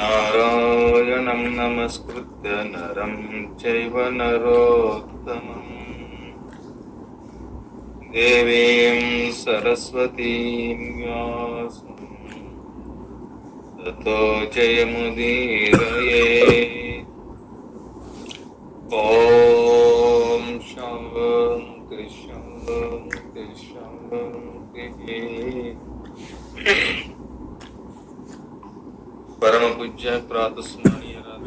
ನಾರಾಯಣಂ ನಮಸ್ಕೃತ್ಯ ನರಂ ಚೈವ ನರೋತ್ತಮಂ ದೇವೀಂ ಸರಸ್ವತೀಂ ವ್ಯಾಸಂ ತತೋ ಜಯಮುದೀರಯೇ. ಓಂ ಶಾಂತಿ ಶಾಂತಿ ಶಾಂತಿ. ಪರಮ ಪೂಜ್ಯ ಪ್ರಾತಸ್ಮರಣೀಯರಾದ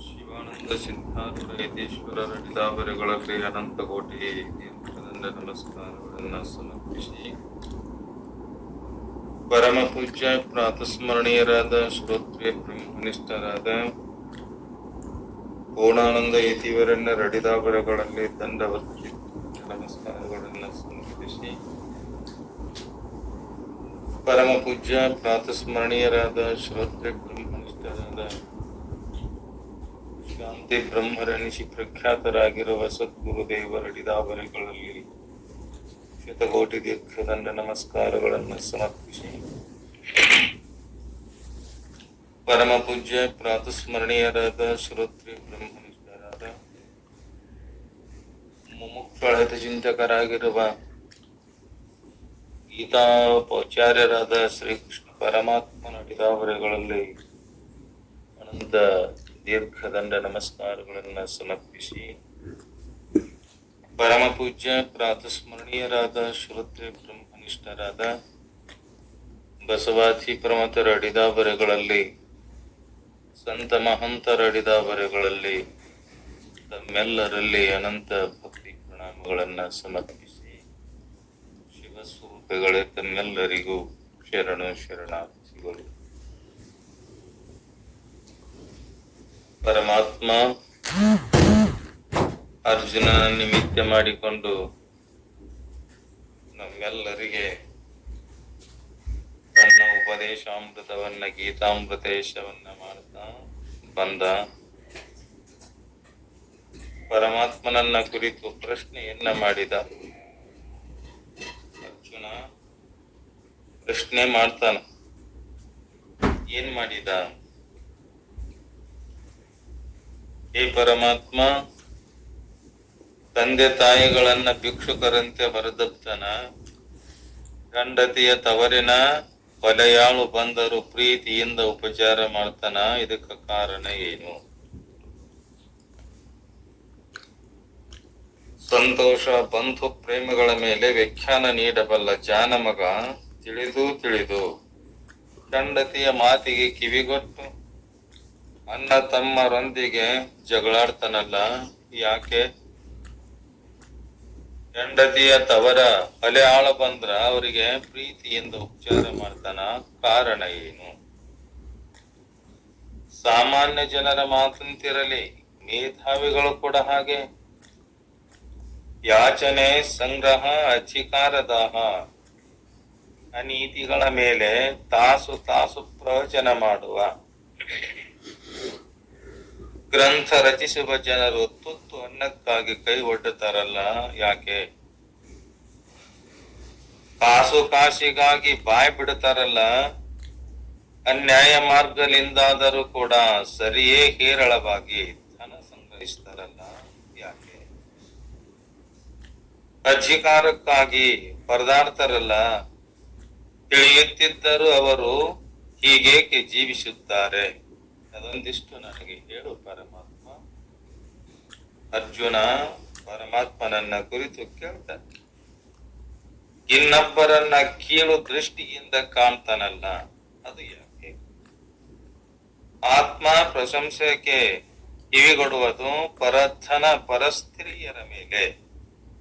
ಶಿವಾನಂದ ಸಿದ್ಧಾರ್ಥ ಯತೀಶ್ವರರ ಡಿದಾವರೆಗಳಲ್ಲಿ ಅನಂತ ಕೋಟಿ ದೀರ್ಘದಂಡ ನಮಸ್ಕಾರಗಳನ್ನು ಸಮರ್ಪಿಸಿ, ಪರಮ ಪೂಜ್ಯ ಪ್ರಾತಸ್ಮರಣೀಯರಾದ ಶ್ರೋತ್ರಿಯ ಬ್ರಹ್ಮನಿಷ್ಠರಾದ ಪೂರ್ಣಾನಂದ ಯತಿವರನ್ನ ರಡಿದಾವರೆಗಳಲ್ಲಿ ದಂಡವರ್ತಿ ನಮಸ್ಕಾರಗಳನ್ನು ಸಮರ್ಪಿಸಿ, ಪರಮ ಪೂಜ್ಯ ಪ್ರಾತಸ್ಮರಣೀಯರಾದ ಶ್ರೋತ್ರಿಯ ಬ್ರಹ್ಮನಿಷ್ಠರಾದ ಶಾಂತಿ ಬ್ರಹ್ಮರಣಿಸಿ ಪ್ರಖ್ಯಾತರಾಗಿರುವ ಸದ್ಗುರುದೇವರ ಡಿದಾವರೆಗಳಲ್ಲಿ ಶತಕೋಟಿ ದೀರ್ಘದಂಡ ನಮಸ್ಕಾರಗಳನ್ನು ಸಮರ್ಪಿಸಿ, ಪರಮ ಪೂಜ್ಯ ಪ್ರಾತಸ್ಮರಣೀಯರಾದ ಶ್ರೋತ್ರಿಯ ಬ್ರಹ್ಮನಿಷ್ಠರಾದ ಮುಮುಕ್ಷ ಚಿಂತಕರಾಗಿರುವ ಗೀತಾಚಾರ್ಯರಾದ ಶ್ರೀಕೃಷ್ಣ ಪರಮಾತ್ಮನ ಡಿದಾವರೆಗಳಲ್ಲಿ ಅನಂತ ದೀರ್ಘದಂಡ ನಮಸ್ಕಾರಗಳನ್ನು ಸಮರ್ಪಿಸಿ, ಪರಮ ಪೂಜ್ಯ ಪ್ರಾತಸ್ಮರಣೀಯರಾದ ಶ್ರೋತ್ರಿಯ ಬ್ರಹ್ಮನಿಷ್ಠರಾದ ಬಸವಾದಿ ಪ್ರಮತರ ಡಿದಾವರೆಗಳಲ್ಲಿ ಸಂತ ಮಹಂತರ ಡಿದಾವರೆಗಳಲ್ಲಿ ತಮ್ಮೆಲ್ಲರಲ್ಲಿ ಅನಂತ ಭಕ್ತಿ ಪ್ರಣಾಮಗಳನ್ನು ಸಮರ್ಪಿಸಿ, ಶಿವಸ್ವರೂಪಗಳೇ ತಮ್ಮೆಲ್ಲರಿಗೂ ಶರಣಾರ್ಥಿಗಳು. ಪರಮಾತ್ಮ ಅರ್ಜುನ ನಿಮಿತ್ತ ಮಾಡಿಕೊಂಡು ನಮ್ಮೆಲ್ಲರಿಗೆ ತನ್ನ ಉಪದೇಶಾಮೃತವನ್ನ ಗೀತಾಮೃತೇಶವನ್ನ ಮಾಡ್ತಾ ಬಂದ. ಪರಮಾತ್ಮನನ್ನ ಕುರಿತು ಪ್ರಶ್ನೆಯನ್ನ ಮಾಡಿದ. ಅರ್ಜುನ ಪ್ರಶ್ನೆ ಮಾಡ್ತಾನ, ಏನ್ ಮಾಡಿದ? ಹೇ ಪರಮಾತ್ಮ, ತಂದೆ ತಾಯಿಗಳನ್ನ ಭಿಕ್ಷುಕರಂತೆ ಹೊರದಬ್ತಾನ, ಗಂಡತಿಯ ತವರಿನ ಕೊಲೆಯಾಳು ಬಂದರು ಪ್ರೀತಿಯಿಂದ ಉಪಚಾರ ಮಾಡ್ತಾನ, ಇದಕ್ಕೆ ಕಾರಣ ಏನು? ಸಂತೋಷ ಬಂಧು ಪ್ರೇಮಿಗಳ ಮೇಲೆ ವ್ಯಾಖ್ಯಾನ ನೀಡಬಲ್ಲ ಜಾನಮಗ ತಿಳಿದು ಗಂಡತಿಯ ಮಾತಿಗೆ ಕಿವಿಗೊಟ್ಟು ಅಣ್ಣ ತಮ್ಮರೊಂದಿಗೆ ಜಗಳಾಡ್ತಾನಲ್ಲ, ಯಾಕೆ? ಹೆಂಡತಿಯ ತವರ ಹೊಲೆ ಆಳ ಬಂದ್ರ ಅವರಿಗೆ ಪ್ರೀತಿಯಿಂದ ಉಪಚಾರ ಮಾಡ್ತಾನ, ಕಾರಣ ಏನು? ಸಾಮಾನ್ಯ ಜನರ ಮಾತಂತಿರಲಿ, ಮೇಧಾವಿಗಳು ಕೂಡ ಹಾಗೆ. ಯಾಚನೆ, ಸಂಗ್ರಹ, ಅಧಿಕಾರದಾಹ, ಅನೀತಿಗಳ ಮೇಲೆ ತಾಸು ಪ್ರವಚನ ಮಾಡುವ ಗ್ರಂಥ ರಚಿಸುವ ಜನರು ತುತ್ತು ಅನ್ನಕ್ಕಾಗಿ ಕೈ ಒಡ್ಡುತ್ತಾರಲ್ಲ, ಯಾಕೆ? ಕಾಸಿಗಾಗಿ ಬಾಯಿ ಬಿಡುತ್ತಾರಲ್ಲ, ಅನ್ಯಾಯ ಮಾರ್ಗದಿಂದಾದರೂ ಕೂಡ ಸರಿಯೇ ಹೇರಳವಾಗಿ ಧನ ಸಂಗ್ರಹಿಸ್ತಾರಲ್ಲ, ಯಾಕೆ? ಅಧಿಕಾರಕ್ಕಾಗಿ ಪರದಾಡ್ತಾರಲ್ಲ, ತಿಳಿಯುತ್ತಿದ್ದರೂ ಅವರು ಹೀಗೇಕೆ ಜೀವಿಸುತ್ತಾರೆ? ಅದೊಂದಿಷ್ಟು ನನಗೆ ಹೇಳು ಪರಮಾತ್ಮ. ಅರ್ಜುನ ಪರಮಾತ್ಮನನ್ನ ಕುರಿತು ಕೇಳ್ತಾನೆ. ಇನ್ನೊಬ್ಬರನ್ನ ಕೀಳು ದೃಷ್ಟಿಯಿಂದ ಕಾಣ್ತಾನಲ್ಲ, ಅದು ಯಾಕೆ? ಆತ್ಮ ಪ್ರಶಂಸೆಗೆ ಕಿವಿಗೊಡುವುದು, ಪರಧನ ಪರಸ್ತ್ರೀಯರ ಮೇಲೆ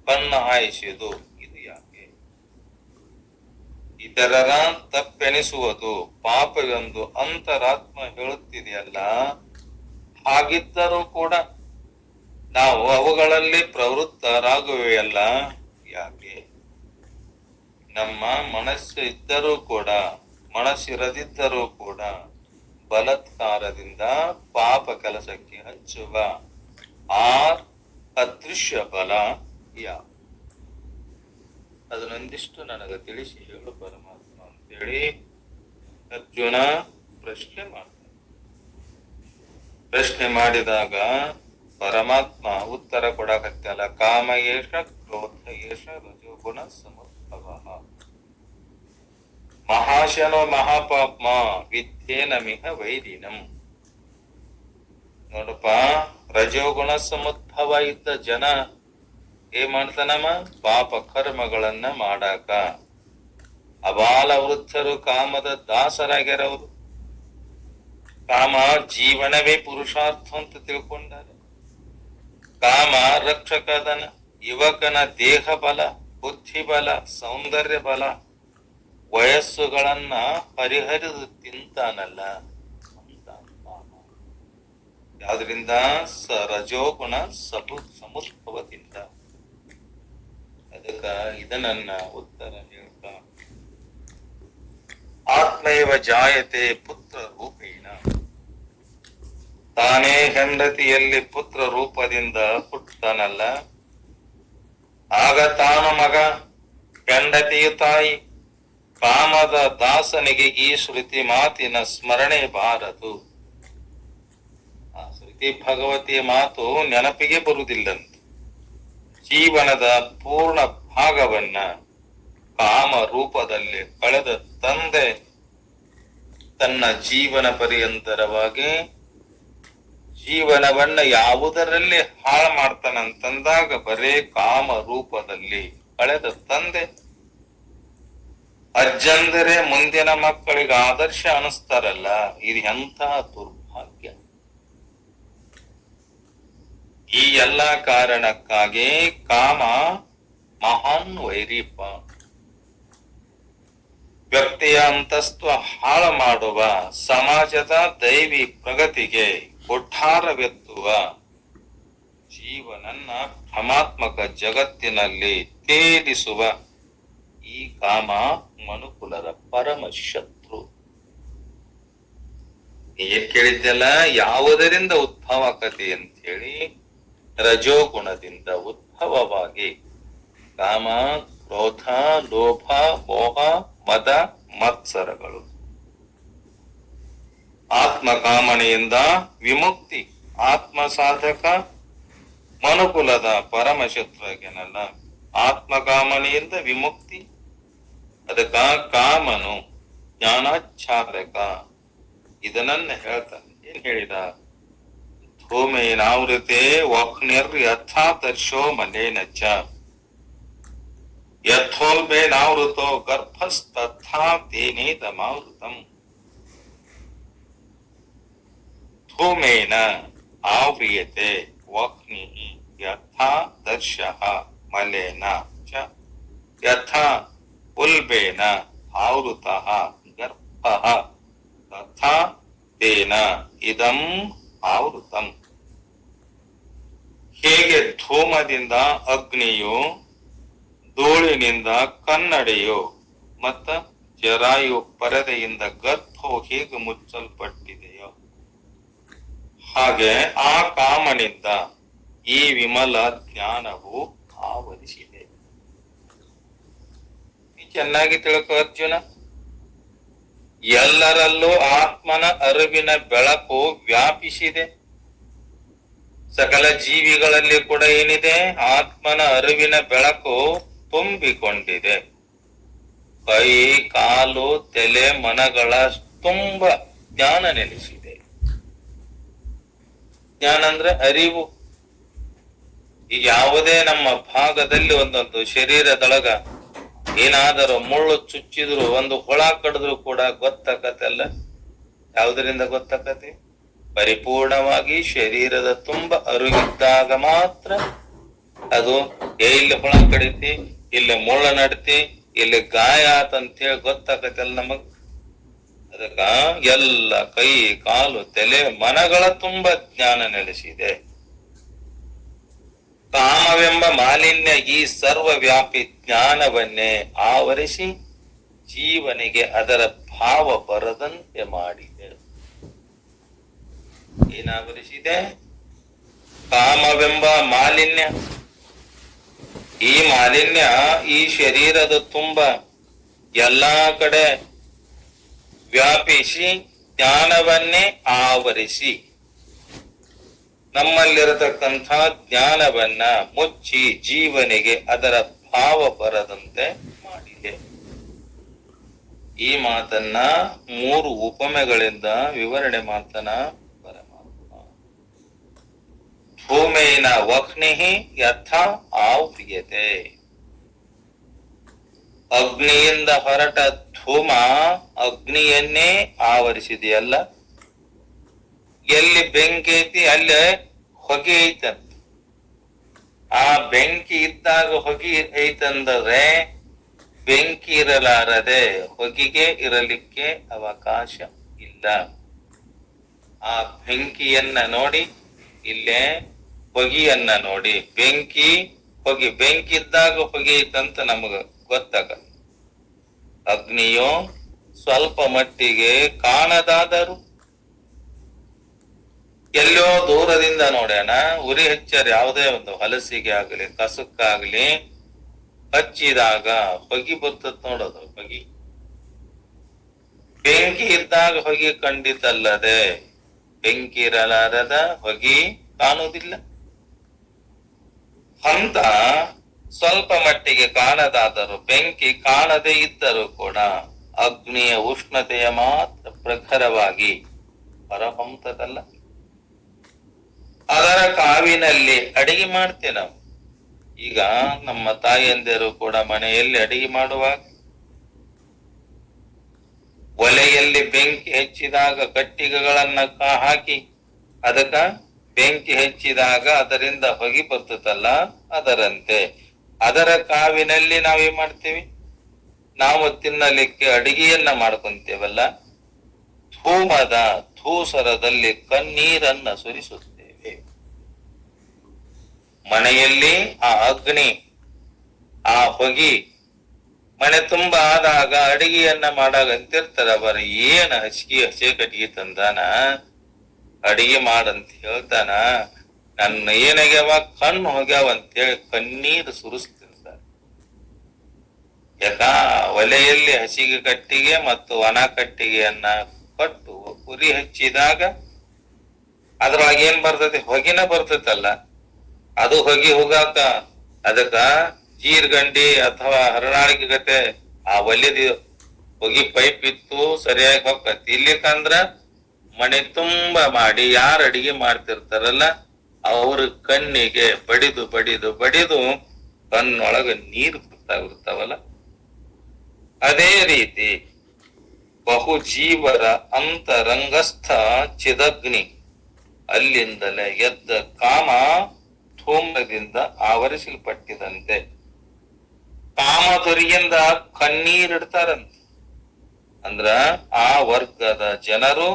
ಕಣ್ಣು ಹಾಯಿಸುವುದು, ಇದು ಯಾಕೆ? ಇತರರ ತಪ್ಪೆನಿಸುವುದು ಪಾಪವೆಂದು ಅಂತರಾತ್ಮ ಹೇಳುತ್ತಿದೆಯಲ್ಲ, ಹಾಗಿದ್ದರೂ ಕೂಡ ನಾವು ಅವುಗಳಲ್ಲಿ ಪ್ರವೃತ್ತರಾಗುವೆಯಲ್ಲ, ಯಾಕೆ? ನಮ್ಮ ಮನಸ್ಸು ಇದ್ದರೂ ಕೂಡ ಮನಸ್ಸಿರದಿದ್ದರೂ ಕೂಡ ಬಲಾತ್ಕಾರದಿಂದ ಪಾಪ ಕೆಲಸಕ್ಕೆ ಹಚ್ಚುವ ಅದೃಶ್ಯ ಬಲ ಯಾವ? ಅದನ್ನೊಂದಿಷ್ಟು ನನಗೆ ತಿಳಿಸಿ ಹೇಳು ಪರಮಾತ್ಮ ಅಂತೇಳಿ ಅರ್ಜುನ ಪ್ರಶ್ನೆ ಮಾಡ್ತಾನೆ. ಪ್ರಶ್ನೆ ಮಾಡಿದಾಗ ಪರಮಾತ್ಮ ಉತ್ತರ ಕೊಡಕತ್ತಲ್ಲ, ಕಾಮ ಏಷ ಕ್ರೋಧ ಏಷ ರಜೋಗುಣ ಸಮುದ್ಭವ ಮಹಾಶನೋ ಮಹಾಪಾಪ್ಮ ವಿದ್ಯೇನ ಮಿಹ ವೈರಿನಂ. ನೋಡಪ್ಪ, ರಜೋಗುಣ ಸಮುದ್ಭವ ಇದ್ದ ಜನ ಏನ್ ಮಾಡ್ತಾನಮ್ಮ? ಪಾಪ ಕರ್ಮಗಳನ್ನ ಮಾಡಾಕ. ಅಬಾಲ ವೃದ್ಧರು ಕಾಮದ ದಾಸರಾಗ್ಯಾರವರು. ಕಾಮ ಜೀವನವೇ ಪುರುಷಾರ್ಥ ಅಂತ ತಿಳ್ಕೊಂಡಾರೆ. ಕಾಮ ರಕ್ಷಕದನ, ಯುವಕನ ದೇಹ ಬಲ, ಬುದ್ಧಿ ಬಲ, ಸೌಂದರ್ಯ ಬಲ, ವಯಸ್ಸುಗಳನ್ನ ಪರಿಹರಿದು ತಿಂತಾನಲ್ಲ ಅಂತ ಕಾಮ. ಯಾವ್ದ್ರಿಂದ? ರಜೋಗುಣ ಸಮುದ್ಭವದಿಂದ. ಅದಕ್ಕ ಇದನ್ನ ಉತ್ತರ ಹೇಳ್ತಾ, ಆತ್ಮೈವ ಜಾಯತೆ ಪುತ್ರ ರೂಪೇಣ. ತಾನೇ ಹೆಂಡತಿಯಲ್ಲಿ ಪುತ್ರ ರೂಪದಿಂದ ಹುಟ್ಟತಾನಲ್ಲ, ಆಗ ತಾನು ಮಗ, ಹೆಂಡತಿಯು ತಾಯಿ. ಕಾಮದ ದಾಸನಿಗೆ ಈ ಶ್ರುತಿ ಮಾತಿನ ಸ್ಮರಣೆ ಬಾರದು. ಆ ಶ್ರುತಿ ಭಗವತಿಯ ಮಾತು ನೆನಪಿಗೆ ಬರುವುದಿಲ್ಲಂತ. ಜೀವನದ ಪೂರ್ಣ ಭಾಗವನ್ನ ಕಾಮ ರೂಪದಲ್ಲಿ ಕಳೆದ ತಂದೆ ತನ್ನ ಜೀವನ ಪರ್ಯಂತರವಾಗಿ ಜೀವನವನ್ನ ಯಾವುದರಲ್ಲಿ ಹಾಳು ಮಾಡ್ತಾನಂತಂದಾಗ ಬರೇ ಕಾಮ ರೂಪದಲ್ಲಿ ಕಳೆದ ತಂದೆ ಅಜ್ಜಂದರೆ ಮುಂದಿನ ಮಕ್ಕಳಿಗೆ ಆದರ್ಶ ಅನಿಸ್ತಾರಲ್ಲ, ಇದು ಎಂಥ ದುರ್ಭಾಗ್ಯ. ಈ ಎಲ್ಲ ಕಾರಣಕ್ಕಾಗಿ ಕಾಮ ಮಹಾನ್ ವೈರಿಪ. ವ್ಯಕ್ತಿಯ ಅಂತಸ್ತು ಹಾಳು ಮಾಡುವ, ಸಮಾಜದ ದೈವಿ ಪ್ರಗತಿಗೆ ಕೊಠಾರವೆತ್ತುವ, ಜೀವನನ್ನ ಭ್ರಮಾತ್ಮಕ ಜಗತ್ತಿನಲ್ಲಿ ತೇಲಿಸುವ ಈ ಕಾಮ ಮನುಕುಲರ ಪರಮ ಶತ್ರು. ಏನ್ ಕೇಳಿದ್ದೆಲ್ಲ, ಯಾವುದರಿಂದ ಉದ್ಭವ ಆಕತಿ ಅಂತ ಹೇಳಿ? ರಜೋಗುಣದಿಂದ ಉದ್ಭವವಾಗಿ ಕಾಮ, ಕ್ರೋಧ, ಲೋಭ, ಮೋಹ, ಮದ, ಮತ್ಸರಗಳು. ಆತ್ಮ ಕಾಮನೆಯಿಂದ ವಿಮುಕ್ತಿ. ಆತ್ಮ ಸಾಧಕ ಮನುಕುಲದ ಪರಮಶತ್ರುಗೆನಲ್ಲ, ಆತ್ಮ ಕಾಮನೆಯಿಂದ ವಿಮುಕ್ತಿ. ಅದಕ್ಕ ಕಾಮನು ಜ್ಞಾನಾಚ್ಛಾದಕ. ಇದನ್ನ ಹೇಳ್ತಾನೆ. ಏನ್ ಹೇಳಿದ? ಧೂಮೇನಾವೃತೆ ವಹ್ನಿರ್ ಯಥಾ ದರ್ಶೋ ಮನೇನ ಚ ಯಥೋಲ್ಬೇನಾವೃತೋ ಗರ್ಭಸ್ತಥಾ ತೇನೇದಮಾವೃತಂ. ಧೂಮೇನ ಆವ್ರಿಯತೆ ವಹ್ನಿ ಯಥಾ ದರ್ಶಃ ಮಲೇನ ಚ ಯಥಾ ಉಲ್ಬೇನ ಆವೃತಃ ಗರ್ಭಃ ತಥಾ ತೇನ ಇದಂ ಆವೃತಂ. ಹೇಗೆ ಧೂಮದಿಂದ ಅಗ್ನಿಯು, ಧೂಳಿನಿಂದ ಕನ್ನಡಿಯು ಮತ್ತ ಜರಾಯು ಪರದೆಯಿಂದ ಗರ್ಭವು ಹೇಗೆ ಮುಚ್ಚಲ್ಪಟ್ಟಿದೆಯೋ, ಹಾಗೆ ಆ ಕಾಮನಿಂದ ಈ ವಿಮಲ ಜ್ಞಾನವು ಆವರಿಸಿದೆ. ಚೆನ್ನಾಗಿ ತಿಳ್ಕೊ ಅರ್ಜುನ. ಎಲ್ಲರಲ್ಲೂ ಆತ್ಮನ ಅರಿವಿನ ಬೆಳಕು ವ್ಯಾಪಿಸಿದೆ. ಸಕಲ ಜೀವಿಗಳಲ್ಲಿ ಕೂಡ ಏನಿದೆ? ಆತ್ಮನ ಅರಿವಿನ ಬೆಳಕು ತುಂಬಿಕೊಂಡಿದೆ. ಕೈ, ಕಾಲು, ತಲೆ, ಮನಗಳ ತುಂಬ ಜ್ಞಾನ ನೆಲೆಸಿದೆ. ಜ್ಞಾನ ಅಂದ್ರೆ ಅರಿವು. ಈಗ ಯಾವುದೇ ನಮ್ಮ ಭಾಗದಲ್ಲಿ ಒಂದೊಂದು ಶರೀರದೊಳಗ ಏನಾದರೂ ಮುಳ್ಳು ಚುಚ್ಚಿದ್ರು, ಒಂದು ಹುಳ ಕಡಿದ್ರು ಕೂಡ ಗೊತ್ತಾಗತ್ತಲ್ಲ. ಯಾವುದರಿಂದ ಗೊತ್ತಾಗತ್ತೆ? ಪರಿಪೂರ್ಣವಾಗಿ ಶರೀರದ ತುಂಬ ಅರಿವಿದ್ದಾಗ ಮಾತ್ರ ಅದು ಇಲ್ಲಿ ಹುಳ ಕಡಿತಿ, ಇಲ್ಲಿ ಮುಳ್ಳ ನಡ್ತಿ, ಇಲ್ಲಿ ಗಾಯ ಆತಂತ ಹೇಳಿ ಗೊತ್ತಾಗತ್ತಲ್ಲ ನಮಗ್. ಅದಕ್ಕ ಎಲ್ಲ ಕೈ, ಕಾಲು, ತಲೆ, ಮನಗಳ ತುಂಬ ಜ್ಞಾನ ನೆಲೆಸಿದೆ. ಕಾಮವೆಂಬ ಮಾಲಿನ್ಯ ಈ ಸರ್ವವ್ಯಾಪಿ ಜ್ಞಾನವನ್ನೇ ಆವರಿಸಿ ಜೀವನಿಗೆ ಅದರ ಭಾವ ಬರದಂತೆ ಮಾಡಿದೆ. ಏನಾವರಿಸಿದೆ? ಕಾಮವೆಂಬ ಮಾಲಿನ್ಯ. ಈ ಮಾಲಿನ್ಯ ಈ ಶರೀರದ ತುಂಬ ಎಲ್ಲಾ ಕಡೆ ವ್ಯಾಪಿಸಿ ಜ್ಞಾನವನ್ನೇ ಆವರಿಸಿ, ನಮ್ಮಲ್ಲಿರತಕ್ಕಂಥ ಜ್ಞಾನವನ್ನ ಮುಚ್ಚಿ ಜೀವನಿಗೆ ಅದರ ಭಾವ ಬರದಂತೆ ಮಾಡಿದೆ. ಈ ಮಾತನ್ನ 3 ಉಪಮೆಗಳಿಂದ ವಿವರಣೆ ಮಾಡ್ತಾನ ಪರಮಾತ್ಮ. ಧೂಮೇನ ವಹ್ನಿ ಯಥಾ ಆವ್ರಿಯತೆ. ಅಗ್ನಿಯಿಂದ ಹೊರಟ ಧೂಮ ಅಗ್ನಿಯನ್ನೇ ಆವರಿಸಿದೆಯಲ್ಲ, ಎಲ್ಲಿ ಬೆಂಕಿ ಐತಿ ಅಲ್ಲೇ ಹೊಗೆ ಐತಂತ. ಆ ಬೆಂಕಿ ಇದ್ದಾಗ ಹೊಗೆ ಐತಂದ್ರೆ ಬೆಂಕಿ ಇರಲಾರದೆ ಹೊಗೆಗೆ ಇರಲಿಕ್ಕೆ ಅವಕಾಶ ಇಲ್ಲ. ಆ ಬೆಂಕಿಯನ್ನ ನೋಡಿ, ಇಲ್ಲೇ ಹೊಗೆಯನ್ನ ನೋಡಿ. ಬೆಂಕಿ ಹೊಗೆ, ಬೆಂಕಿ ಇದ್ದಾಗ ಹೊಗೆ ಐತಂತ ನಮಗ ಗೊತ್ತಾಗಲ್ಲ. ಅಗ್ನಿಯು ಸ್ವಲ್ಪ ಮಟ್ಟಿಗೆ ಕಾಣದಾದರೂ ಎಲ್ಲೋ ದೂರದಿಂದ ನೋಡ್ಯಾನ. ಉರಿ ಹಚ್ಚಾರ ಯಾವುದೇ ಒಂದು ಹಲಸಿಗೆ ಆಗಲಿ ಕಸಕ್ಕಾಗ್ಲಿ ಹಚ್ಚಿದಾಗ ಹೊಗೆ ಬರ್ತದ ನೋಡೋದು. ಹೊಗೆ ಬೆಂಕಿ ಇದ್ದಾಗ ಹೊಗೆ ಕಂಡಿತಲ್ಲದೆ ಬೆಂಕಿ ಇರಲಾರದ ಹೊಗೆ ಕಾಣುವುದಿಲ್ಲ ಅಂತ ಸ್ವಲ್ಪ ಮಟ್ಟಿಗೆ ಕಾಣದಾದರೂ, ಬೆಂಕಿ ಕಾಣದೇ ಇದ್ದರೂ ಕೂಡ ಅಗ್ನಿಯ ಉಷ್ಣತೆಯ ಮಾತ್ರ ಪ್ರಖರವಾಗಿ ಹೊರಹೊಮ್ಮತದಲ್ಲ. ಅದರ ಕಾವಿನಲ್ಲಿ ಅಡಿಗೆ ಮಾಡ್ತೇವೆ ನಾವು. ಈಗ ನಮ್ಮ ತಾಯಿಯಂದಿರು ಕೂಡ ಮನೆಯಲ್ಲಿ ಅಡಿಗೆ ಮಾಡುವಾಗ ಒಲೆಯಲ್ಲಿ ಬೆಂಕಿ ಹೆಚ್ಚಿದಾಗ ಕಟ್ಟಿಗೆಗಳನ್ನ ಹಾಕಿ ಅದಕ್ಕ ಬೆಂಕಿ ಹೆಚ್ಚಿದಾಗ ಅದರಿಂದ ಹೊಗೆ ಬರ್ತದಲ್ಲ, ಅದರಂತೆ ಅದರ ಕಾವಿನಲ್ಲಿ ನಾವೇನ್ ಮಾಡ್ತೇವೆ, ನಾವು ತಿನ್ನಲಿಕ್ಕೆ ಅಡಿಗೆಯನ್ನ ಮಾಡ್ಕೊಂತೇವಲ್ಲ, ಧೂಮದ ಧೂಸರದಲ್ಲಿ ಕಣ್ಣೀರನ್ನ ಸುರಿಸುತ್ತೇವೆ. ಮನೆಯಲ್ಲಿ ಆ ಅಗ್ನಿ ಆ ಹೊಗೆ ಮನೆ ತುಂಬ ಆದಾಗ ಅಡಿಗೆಯನ್ನ ಮಾಡಾಗಂತಿರ್ತಾರ. ಬರ ಏನ್ ಹಸಿ ಕಟ್ಟಿಗೆ ತಂದಾನ, ಅಡಿಗೆ ಮಾಡಂತ ಹೇಳ್ತಾನ, ನನ್ನ ಏನಾಗ್ಯಾವ ಕಣ್ಣು ಹೋಗ್ಯಾವ ಅಂತೇಳಿ ಕಣ್ಣೀರು ಸುರಿಸ್ತಿರ್ತಾರೆ. ಯಾಕ ಒಲೆಯಲ್ಲಿ ಹಸಿಗೆ ಕಟ್ಟಿಗೆ ಮತ್ತು ಒಣ ಕಟ್ಟಿಗೆಯನ್ನ ಕೊಟ್ಟು ಉರಿ ಹಚ್ಚಿದಾಗ ಅದ್ರೊಳಗೆ ಏನ್ ಬರ್ತೈತಿ, ಹೊಗಿನ ಬರ್ತೈತಲ್ಲ. ಅದು ಹೊಗೆ ಹೋಗಾಕ ಅದಕ್ಕ ಜೀರ್ಗಂಡಿ ಅಥವಾ ಹರನಾಳಿಕೆ ಗತೆ ಆ ಒಲೆದ ಹೊಗಿ ಪೈಪ್ ಇತ್ತು ಸರಿಯಾಗಿ ಹೋಗತಿ. ಇಲ್ಲಿಕಂದ್ರ ಮನೆ ತುಂಬಾ ಮಾಡಿ ಯಾರು ಅಡಿಗೆ ಮಾಡ್ತಿರ್ತಾರಲ್ಲ ಅವ್ರ ಕಣ್ಣಿಗೆ ಬಡಿದು ಬಡಿದು ಬಡಿದು ಕಣ್ಣೊಳಗ ನೀರು ಬರ್ತಾವಲ್ಲ. ಅದೇ ರೀತಿ ಬಹು ಜೀವರ ಅಂತರಂಗಸ್ಥ ಚಿದಗ್ನಿ, ಅಲ್ಲಿಂದಲೇ ಎದ್ದ ಕಾಮ ಧೂಮ್ರದಿಂದ ಆವರಿಸಲ್ಪಟ್ಟಿದಂತೆ ಕಾಮದುರಿಯಿಂದ ಕಣ್ಣೀರಿಡ್ತಾರಂತ. ಅಂದ್ರ ಆ ವರ್ಗದ ಜನರು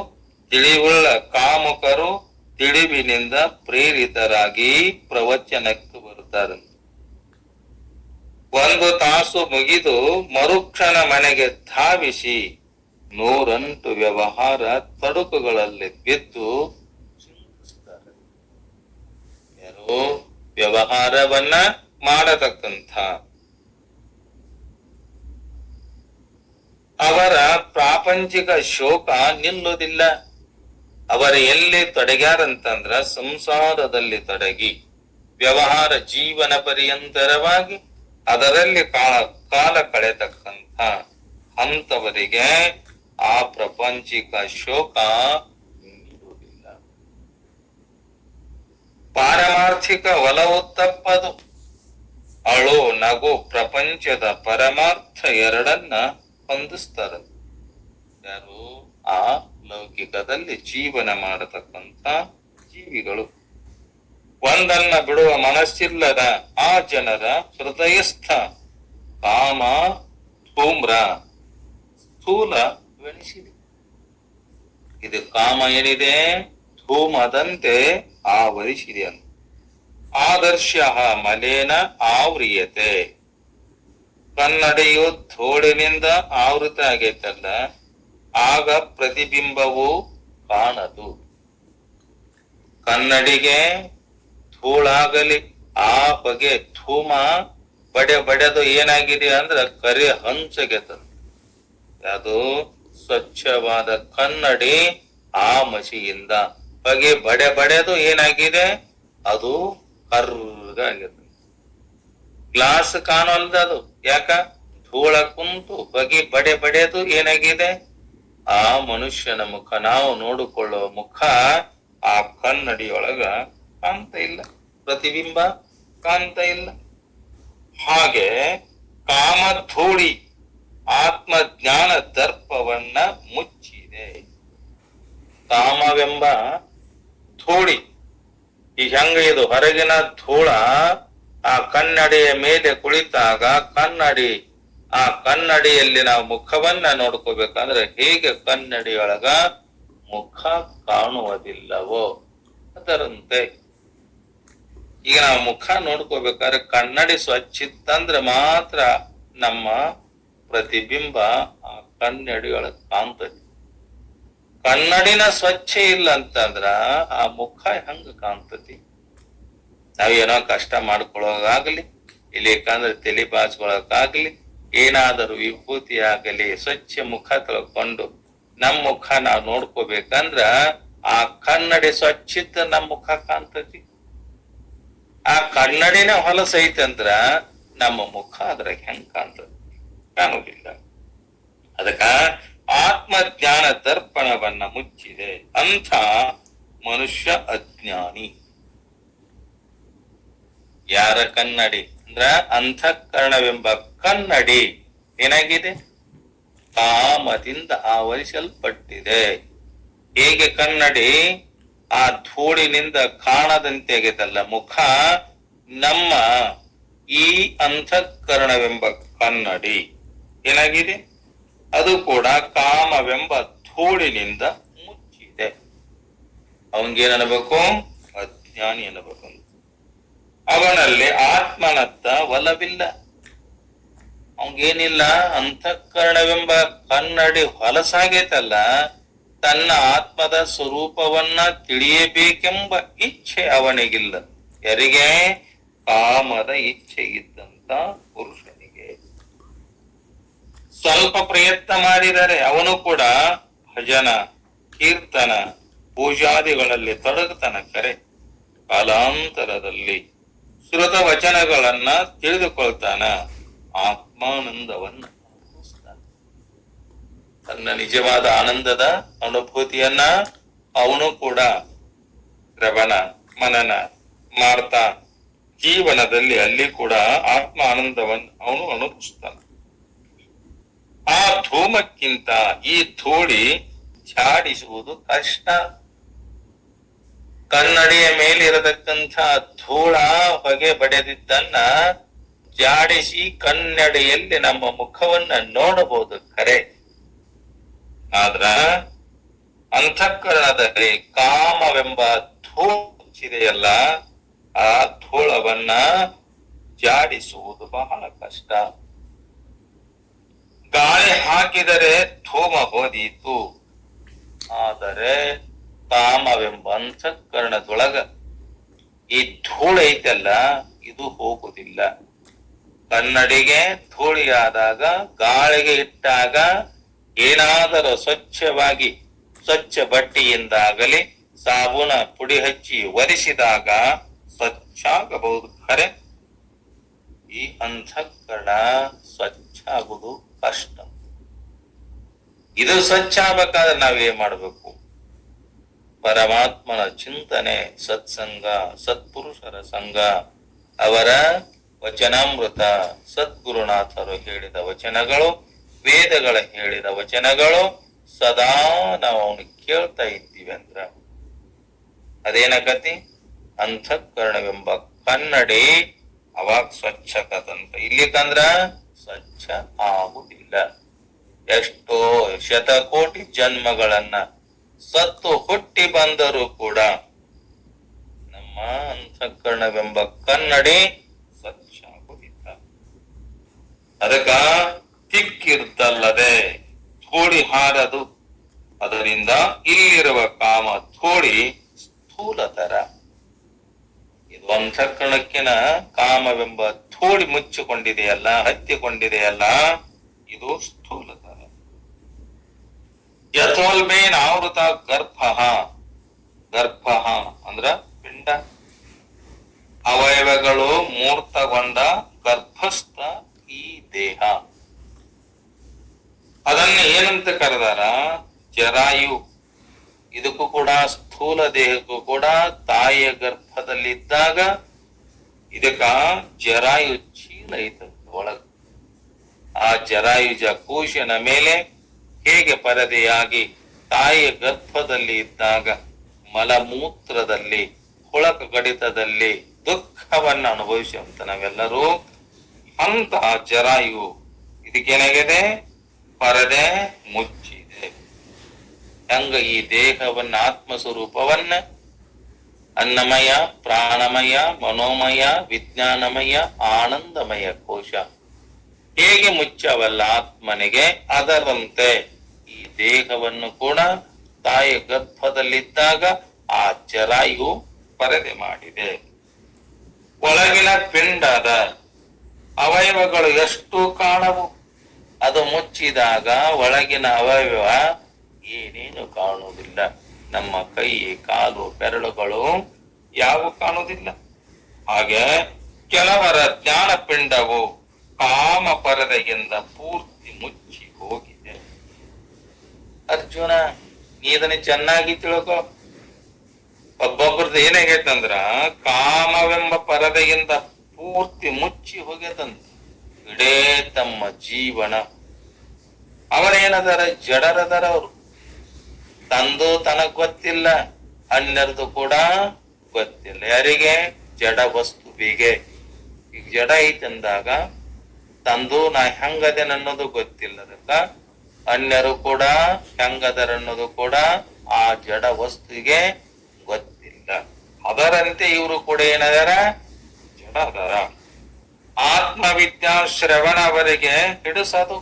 ತಿಳಿವುಳ್ಳ ಕಾಮುಕರು ತಿಳಿವಿನಿಂದ ಪ್ರೇರಿತರಾಗಿ ಪ್ರವಚನಕ್ಕೆ ಬರುತ್ತಾರಂತೆ. 1 ತಾಸು ಮುಗಿದು ಮರುಕ್ಷಣ ಮನೆಗೆ ಧಾವಿಸಿ 108 ವ್ಯವಹಾರ ತಡುಕುಗಳಲ್ಲಿ ಬಿದ್ದು ಚಿಂತಿಸುತ್ತಾರೆ. ಯಾರೋ ವ್ಯವಹಾರವನ್ನ ಮಾಡತಕ್ಕಂಥ ಅವರ ಪ್ರಾಪಂಚಿಕ ಶೋಕ ನಿಲ್ಲುವುದಿಲ್ಲ. ಅವರು ಎಲ್ಲಿ ತೊಡಗ್ಯಾರಂತಂದ್ರ ಸಂಸಾರದಲ್ಲಿ ತೊಡಗಿ ವ್ಯವಹಾರ ಜೀವನ ಪರ್ಯಂತರವಾಗಿ ಅದರಲ್ಲಿ ಕಾಲ ಕಳೆತಕ್ಕಂಥ ಅಂತವರಿಗೆ ಆ ಪ್ರಾಪಂಚಿಕ ಶೋಕ ನಿಲ್ಲುವುದಿಲ್ಲ. ಪಾರಮಾರ್ಥಿಕ ಒಲವು ತಪ್ಪದು. ಅಳು ನಗು ಪ್ರಪಂಚದ ಪರಮಾರ್ಥ ಎರಡನ್ನ ಹೊಂದಿಸ್ತಾರ. ಯಾರು ಆ ಲೌಕಿಕದಲ್ಲಿ ಜೀವನ ಮಾಡತಕ್ಕಂಥ ಜೀವಿಗಳು. ಒಂದನ್ನ ಬಿಡುವ ಮನಸ್ಸಿಲ್ಲದ ಆ ಜನರ ಹೃದಯಸ್ಥ ಕಾಮ ಧೂಮ್ರ ಸ್ಥೂಲವೆನಿಸಿದೆ. ಇದು ಕಾಮ ಏನಿದೆ ಧೂಮದಂತೆ ಆವರಿಸಿದೆ ಅಂತ. ಆದರ್ಶ ಮಲೇನ ಆವ್ರಿಯತೆ, ಕನ್ನಡಿಯು ಧೂಳಿನಿಂದ ಆವೃತ ಆಗೈತಲ್ಲ, ಆಗ ಪ್ರತಿಬಿಂಬವು ಕಾಣದು. ಕನ್ನಡಿಗೆ ಧೂಳಾಗಲಿ ಆ ಹೊಗೆ ಧೂಮ ಬಡೆದು ಏನಾಗಿದೆ ಅಂದ್ರ ಕರೆ ಹಂಚಗೆತ. ಅದು ಸ್ವಚ್ಛವಾದ ಕನ್ನಡಿ ಆ ಮಸಿಯಿಂದ ಹೊಗೆ ಬಡೆದು ಏನಾಗಿದೆ, ಅದು ಕರ್ರಗಾಗಿದೆ. ಗ್ಲಾಸ್ ಕಾಣೋಲ್ದ ಅದು, ಯಾಕ? ಧೂಳ ಕುಂತು ಹೊಗೆ ಬಡೆದು ಏನಾಗಿದೆ, ಆ ಮನುಷ್ಯನ ಮುಖ, ನಾವು ನೋಡಿಕೊಳ್ಳುವ ಮುಖ ಆ ಕನ್ನಡಿಯೊಳಗ ಕಾಣ್ತ ಇಲ್ಲ, ಪ್ರತಿಬಿಂಬ ಕಾಣ್ತ ಇಲ್ಲ. ಹಾಗೆ ಕಾಮಧೂಳಿ ಆತ್ಮಜ್ಞಾನ ದರ್ಪವನ್ನ ಮುಚ್ಚಿದೆ. ಕಾಮವೆಂಬ ಧೂಳಿ, ಈಗ ಹೆಂಗ ಇದು ಹೊರಗಿನ ಧೂಳ ಆ ಕನ್ನಡಿಯ ಮೇಲೆ ಕುಳಿತಾಗ ಆ ಕನ್ನಡಿಯಲ್ಲಿ ನಾವು ಮುಖವನ್ನ ನೋಡ್ಕೋಬೇಕಂದ್ರೆ ಹೇಗೆ ಕನ್ನಡಿಯೊಳಗ ಮುಖ ಕಾಣುವುದಿಲ್ಲವೋ ಅದರಂತೆ ಈಗ ನಾವು ಮುಖ ನೋಡ್ಕೋಬೇಕಾದ್ರೆ ಕನ್ನಡಿ ಸ್ವಚ್ಛ ಇತ್ತಂದ್ರೆ ಮಾತ್ರ ನಮ್ಮ ಪ್ರತಿಬಿಂಬ ಆ ಕನ್ನಡಿಯೊಳಗೆ ಕಾಣ್ತದೆ. ಕನ್ನಡಿನ ಸ್ವಚ್ಛ ಇಲ್ಲ ಅಂತಂದ್ರ ಆ ಮುಖ ಹೆಂಗ ಕಾಣ್ತತಿ? ನಾವೇನೋ ಕಷ್ಟ ಮಾಡ್ಕೊಳ್ಳೋಕಾಗ್ಲಿ, ಇಲ್ಲಿಕಂದ್ರೆ ತಲೆ ಬಾಚ್ಕೊಳಕಾಗ್ಲಿ, ಏನಾದರೂ ವಿಭೂತಿ ಆಗಲಿ ಸ್ವಚ್ಛ ಮುಖ ತೊಳ್ಕೊಂಡು ನಮ್ಮ ಮುಖ ನಾವು ನೋಡ್ಕೋಬೇಕಂದ್ರ ಆ ಕನ್ನಡಿ ಸ್ವಚ್ಛ ಇದ್ದ ನಮ್ಮ ಮುಖ ಕಾಣ್ತತಿ. ಆ ಕನ್ನಡಿನ ಹೊಲಸೈತಂದ್ರ ನಮ್ಮ ಮುಖ ಅದ್ರಾಗ ಹೆಂಗ್ ಕಾಣ್ತದೆ? ಕಾಣುವುದಿಲ್ಲ. ಅದಕ್ಕ ಆತ್ಮಜ್ಞಾನ ದರ್ಪಣವನ್ನ ಮುಚ್ಚಿದೆ ಅಂಥ ಮನುಷ್ಯ ಅಜ್ಞಾನಿ. ಯಾರ ಕನ್ನಡಿ ಅಂದ್ರ ಅಂತಃಕರಣವೆಂಬ ಕನ್ನಡಿ ಏನಾಗಿದೆ? ಕಾಮದಿಂದ ಆವರಿಸಲ್ಪಟ್ಟಿದೆ. ಹೇಗೆ ಕನ್ನಡಿ ಆ ಧೂಳಿನಿಂದ ಕಾಣದಂತೆ ಆಗೈತಲ್ಲ ಮುಖ, ನಮ್ಮ ಈ ಅಂತಃಕರಣವೆಂಬ ಕನ್ನಡಿ ಏನಾಗಿದೆ? ಅದು ಕೂಡ ಕಾಮವೆಂಬ ಧೂಳಿನಿಂದ ಮುಚ್ಚಿದೆ. ಅವನಿಗೇನ್ ಅನ್ಬೇಕು? ಅಜ್ಞಾನಿ ಅನ್ನಬೇಕು. ಅವನಲ್ಲಿ ಆತ್ಮನತ್ತ ಒಲವಿಲ್ಲ, ಅವನಿಗೇನಿಲ್ಲ, ಅಂತಃಕರಣವೆಂಬ ಕನ್ನಡಿ ಹೊಲಸಾಗೈತಲ್ಲ, ತನ್ನ ಆತ್ಮದ ಸ್ವರೂಪವನ್ನ ತಿಳಿಯಬೇಕೆಂಬ ಇಚ್ಛೆ ಅವನಿಗಿಲ್ಲ. ಯಾರಿಗೆ? ಕಾಮದ ಇಚ್ಛೆ ಇದ್ದಂತ ಪುರುಷನಿಗೆ. ಸ್ವಲ್ಪ ಪ್ರಯತ್ನ ಮಾಡಿದರೆ ಅವನು ಕೂಡ ಭಜನ, ಕೀರ್ತನ, ಪೂಜಾದಿಗಳಲ್ಲಿ ತೊಡಗುತ್ತಾನ. ಕರೆ ಕಾಲಾಂತರದಲ್ಲಿ ಶ್ರುತ ವಚನಗಳನ್ನ ತಿಳಿದುಕೊಳ್ತಾನ, ಆತ್ಮಾನಂದವನ್ನ ಅನುಭವಿಸ್ತಾನೆ. ತನ್ನ ನಿಜವಾದ ಆನಂದದ ಅನುಭೂತಿಯನ್ನ ಅವನು ಕೂಡ ಶ್ರವಣ ಮನನ ಮಾಡ್ತಾ ಜೀವನದಲ್ಲಿ ಅಲ್ಲಿ ಕೂಡ ಆತ್ಮ ಆನಂದವನ್ನು ಅವನು ಅನುಭವಿಸ್ತಾನೆ. ಆ ಧೂಮಕ್ಕಿಂತ ಈ ಧೂಳಿ ಝಾಡಿಸುವುದು ಕಷ್ಟ. ಕನ್ನಡಿಯ ಮೇಲಿರತಕ್ಕಂಥ ಧೂಳ ಹೊಗೆ ಬಡೆದಿದ್ದನ್ನ ಜಾಡಿಸಿ ಕನ್ನಡಿಯಲ್ಲಿ ನಮ್ಮ ಮುಖವನ್ನ ನೋಡಬಹುದು ಖರೆ. ಆದ್ರ ಅಂತಃಕರಣದಲ್ಲಿ ಕಾಮವೆಂಬ ಧೂಳಿದೆಯಲ್ಲ, ಆ ಧೂಳವನ್ನ ಜಾಡಿಸುವುದು ಬಹಳ ಕಷ್ಟ. ಗಾಳಿ ಹಾಕಿದರೆ ಧೂಮ ಹೋದೀತು, ಆದರೆ ಕಾಮವೆಂಬ ಅಂತಃಕರಣದೊಳಗ ಈ ಧೂಳು ಐತಲ್ಲ, ಇದು ಹೋಗುವುದಿಲ್ಲ. ಕನ್ನಡಿಗೆ ಧೂಳಿಯಾದಾಗ, ಗಾಳಿಗೆ ಇಟ್ಟಾಗ, ಏನಾದರೂ ಸ್ವಚ್ಛವಾಗಿ ಸ್ವಚ್ಛ ಬಟ್ಟೆಯಿಂದಾಗಲಿ ಸಾಬೂನ ಪುಡಿ ಹಚ್ಚಿ ಒರೆಸಿದಾಗ ಸ್ವಚ್ಛ ಆಗಬಹುದು. ಖರೆ ಈ ಅಂತಃಕರಣ ಸ್ವಚ್ಛ ಆಗುವುದು ಕಷ್ಟ. ಇದು ಸ್ವಚ್ಛ ಆಗ್ಬೇಕಾದ್ರೆ ನಾವೇನ್ ಮಾಡ್ಬೇಕು? ಪರಮಾತ್ಮನ ಚಿಂತನೆ, ಸತ್ಸಂಗ, ಸತ್ಪುರುಷರ ಸಂಘ, ಅವರ ವಚನಾಮೃತ, ಸದ್ಗುರುನಾಥರು ಹೇಳಿದ ವಚನಗಳು, ವೇದಗಳ ಹೇಳಿದ ವಚನಗಳು ಸದಾ ನಾವು ಅವನಿಗೆ ಕೇಳ್ತಾ ಇದ್ದೀವಿ ಅಂದ್ರ ಅದೇನಾಗತಿ? ಅಂತಃಕರಣವೆಂಬ ಕನ್ನಡಿ ಅವಾಗ ಸ್ವಚ್ಛಕದಂತ. ಇಲ್ಲಿಕಂದ್ರ ಸ್ವಚ್ಛ ಆಗುದಿಲ್ಲ. ಎಷ್ಟೋ ಶತಕೋಟಿ ಜನ್ಮಗಳನ್ನ ಸತ್ತು ಹುಟ್ಟಿ ಬಂದರೂ ಕೂಡ ನಮ್ಮ ಅಂತಃಕರಣವೆಂಬ ಕನ್ನಡಿ ಸ್ವಚ್ಛ ಆಗುದಿಲ್ಲ. ಅದಕ್ಕ ತಿಕ್ಕಿರ್ತಲ್ಲದೆ ಧೂಳಿ ಹಾರದು. ಅದರಿಂದ ಇಲ್ಲಿರುವ ಕಾಮ ಧೂಳಿ ಸ್ಥೂಲತರ. ಇದು ಅಂತಃಕರಣಕ್ಕಿನ ಕಾಮವೆಂಬ ಧೂಳಿ ಮುಚ್ಚಿಕೊಂಡಿದೆಯಲ್ಲ, ಹತ್ತಿಕೊಂಡಿದೆಯಲ್ಲ, ಇದು ಸ್ಥೂಲತರ. ಯಥೋಲ್ಬೇನ್ ಆವೃತ ಗರ್ಭ. ಗರ್ಭ ಅಂದ್ರ ಪಿಂಡ, ಅವಯವಗಳು ಮೂರ್ತಗೊಂಡ ಗರ್ಭಸ್ಥ ಈ ದೇಹ. ಅದನ್ನ ಏನಂತ ಕರೆದಾರ? ಜರಾಯು. ಇದಕ್ಕೂ ಕೂಡ ಸ್ಥೂಲ ದೇಹಕ್ಕೂ ಕೂಡ ತಾಯಿಯ ಗರ್ಭದಲ್ಲಿದ್ದಾಗ ಇದಕ್ಕ ಜರಾಯು ಚೀಲ ಐತಂತ ಒಳಗ. ಆ ಜರಾಯುಜ ಕೋಶನ ಮೇಲೆ ಹೇಗೆ ಪರದೆಯಾಗಿ ತಾಯಿಯ ಗರ್ಭದಲ್ಲಿ ಇದ್ದಾಗ ಮಲಮೂತ್ರದಲ್ಲಿ ಹುಳಕ ಗಡಿತದಲ್ಲಿ ದುಃಖವನ್ನ ಅನುಭವಿಸುವಂತ ನಾವೆಲ್ಲರೂ ಅಂತ ಜರಾಯು ಇದಕ್ಕೇನಾಗಿದೆ? ಪರದೆ ಮುಚ್ಚಿದೆ. ಹಂಗ ಈ ದೇಹವನ್ನ ಆತ್ಮ ಸ್ವರೂಪವನ್ನ ಅನ್ನಮಯ, ಪ್ರಾಣಮಯ, ಮನೋಮಯ, ವಿಜ್ಞಾನಮಯ, ಆನಂದಮಯ ಕೋಶ ಹೇಗೆ ಮುಚ್ಚವಲ್ಲ ಆತ್ಮನಿಗೆ, ಅದರಂತೆ ಈ ದೇಹವನ್ನು ಕೂಡ ತಾಯಿಯ ಗರ್ಭದಲ್ಲಿದ್ದಾಗ ಆ ಜರಾಯು ಪರದೆ ಮಾಡಿದೆ. ಒಳಗಿನ ಪಿಂಡದ ಅವಯವಗಳು ಎಷ್ಟು ಕಾಣವು, ಅದು ಮುಚ್ಚಿದಾಗ ಒಳಗಿನ ಅವಯವ ಏನೇನು ಕಾಣುವುದಿಲ್ಲ. ನಮ್ಮ ಕೈ, ಕಾಲು, ಬೆರಳುಗಳು ಯಾವ ಕಾಣುವುದಿಲ್ಲ. ಹಾಗೆ ಕೆಲವರ ಜ್ಞಾನ ಪಿಂಡವು ಕಾಮ ಪರದೆಯಿಂದ ಪೂರ್ತಿ ಮುಚ್ಚಿ ಹೋಗಿದೆ. ಅರ್ಜುನ, ನೀ ಇದನ್ನ ಚೆನ್ನಾಗಿ ತಿಳ್ಕೊ. ಒಬ್ಬೊಬ್ರದ್ದು ಏನಾಗೈತಂದ್ರ ಕಾಮವೆಂಬ ಪರದೆಯಿಂದ ಪೂರ್ತಿ ಮುಚ್ಚಿ ಹೋಗ್ಯದಂತ ಇಡೇ ತಮ್ಮ ಜೀವನ. ಅವರೇನದಾರ? ಜಡರದಾರ. ಅವರು ತಂದು ತನಗ್ ಗೊತ್ತಿಲ್ಲ, ಅನ್ಯರ್ದು ಕೂಡ ಗೊತ್ತಿಲ್ಲ. ಯಾರಿಗೆ? ಜಡ ವಸ್ತುವಿಗೆ. ಈಗ ಜಡ ಐತಂದಾಗ ತಂದು ನಾ ಹೆಂಗದೇನ ಅನ್ನೋದು ಗೊತ್ತಿಲ್ಲ. ಅದಕ್ಕ ಅನ್ಯರು ಕೂಡ ಹೆಂಗದರ ಅನ್ನೋದು ಕೂಡ ಆ ಜಡ ವಸ್ತುವಿಗೆ ಗೊತ್ತಿಲ್ಲ. ಅದರಂತೆ ಇವರು ಕೂಡ ಏನದಾರ? ಜಡ ಅದಾರ. ಆತ್ಮವಿದ್ಯಾ ಶ್ರವಣ ಅವರಿಗೆ ಹಿಡಿಸದು.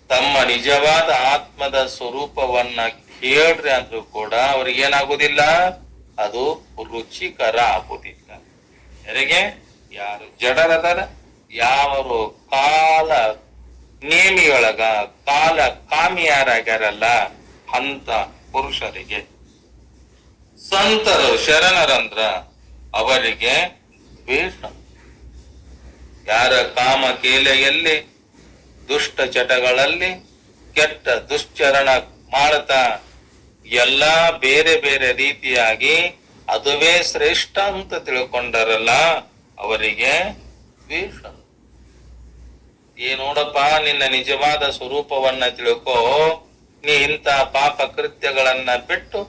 ತಮ್ಮ ನಿಜವಾದ ಆತ್ಮದ ಸ್ವರೂಪವನ್ನ ಕೇಳ್ರಿ ಅಂದ್ರೂ ಕೂಡ ಅವ್ರಿಗೇನಾಗುದಿಲ್ಲ, ಅದು ರುಚಿಕರ ಆಗುದಿಲ್ಲ. ಯಾರಿಗೆ? ಯಾರು ಜಡರದಾರ, ಯಾವರು ಕಾಲ ನೇಮಿಯೊಳಗ ಕಾಲ ಕಾಮಿಯಾರಾಗ್ಯಾರಲ್ಲ ಅಂತ ಪುರುಷರಿಗೆ. ಸಂತರು ಶರಣರಂದ್ರ ಅವರಿಗೆ ದ್ವೇಷ. ಯಾರ ಕಾಮ ಕೇಲೆಯಲ್ಲಿ, ದುಷ್ಟ ಚಟಗಳಲ್ಲಿ, ಕೆಟ್ಟ ದುಶ್ಚರಣ ಮಾಡ್ತಾ ಎಲ್ಲಾ ಬೇರೆ ಬೇರೆ ರೀತಿಯಾಗಿ ಅದುವೇ ಶ್ರೇಷ್ಠ ಅಂತ ತಿಳ್ಕೊಂಡಾರಲ್ಲ ಅವರಿಗೆ ದ್ವೇಷ. ನೋಡಪ್ಪ, ನಿನ್ನ ನಿಜವಾದ ಸ್ವರೂಪವನ್ನ ತಿಳ್ಕೋ. ನೀ ಇಂಥ ಪಾಪ ಕೃತ್ಯಗಳನ್ನ ಬಿಟ್ಟು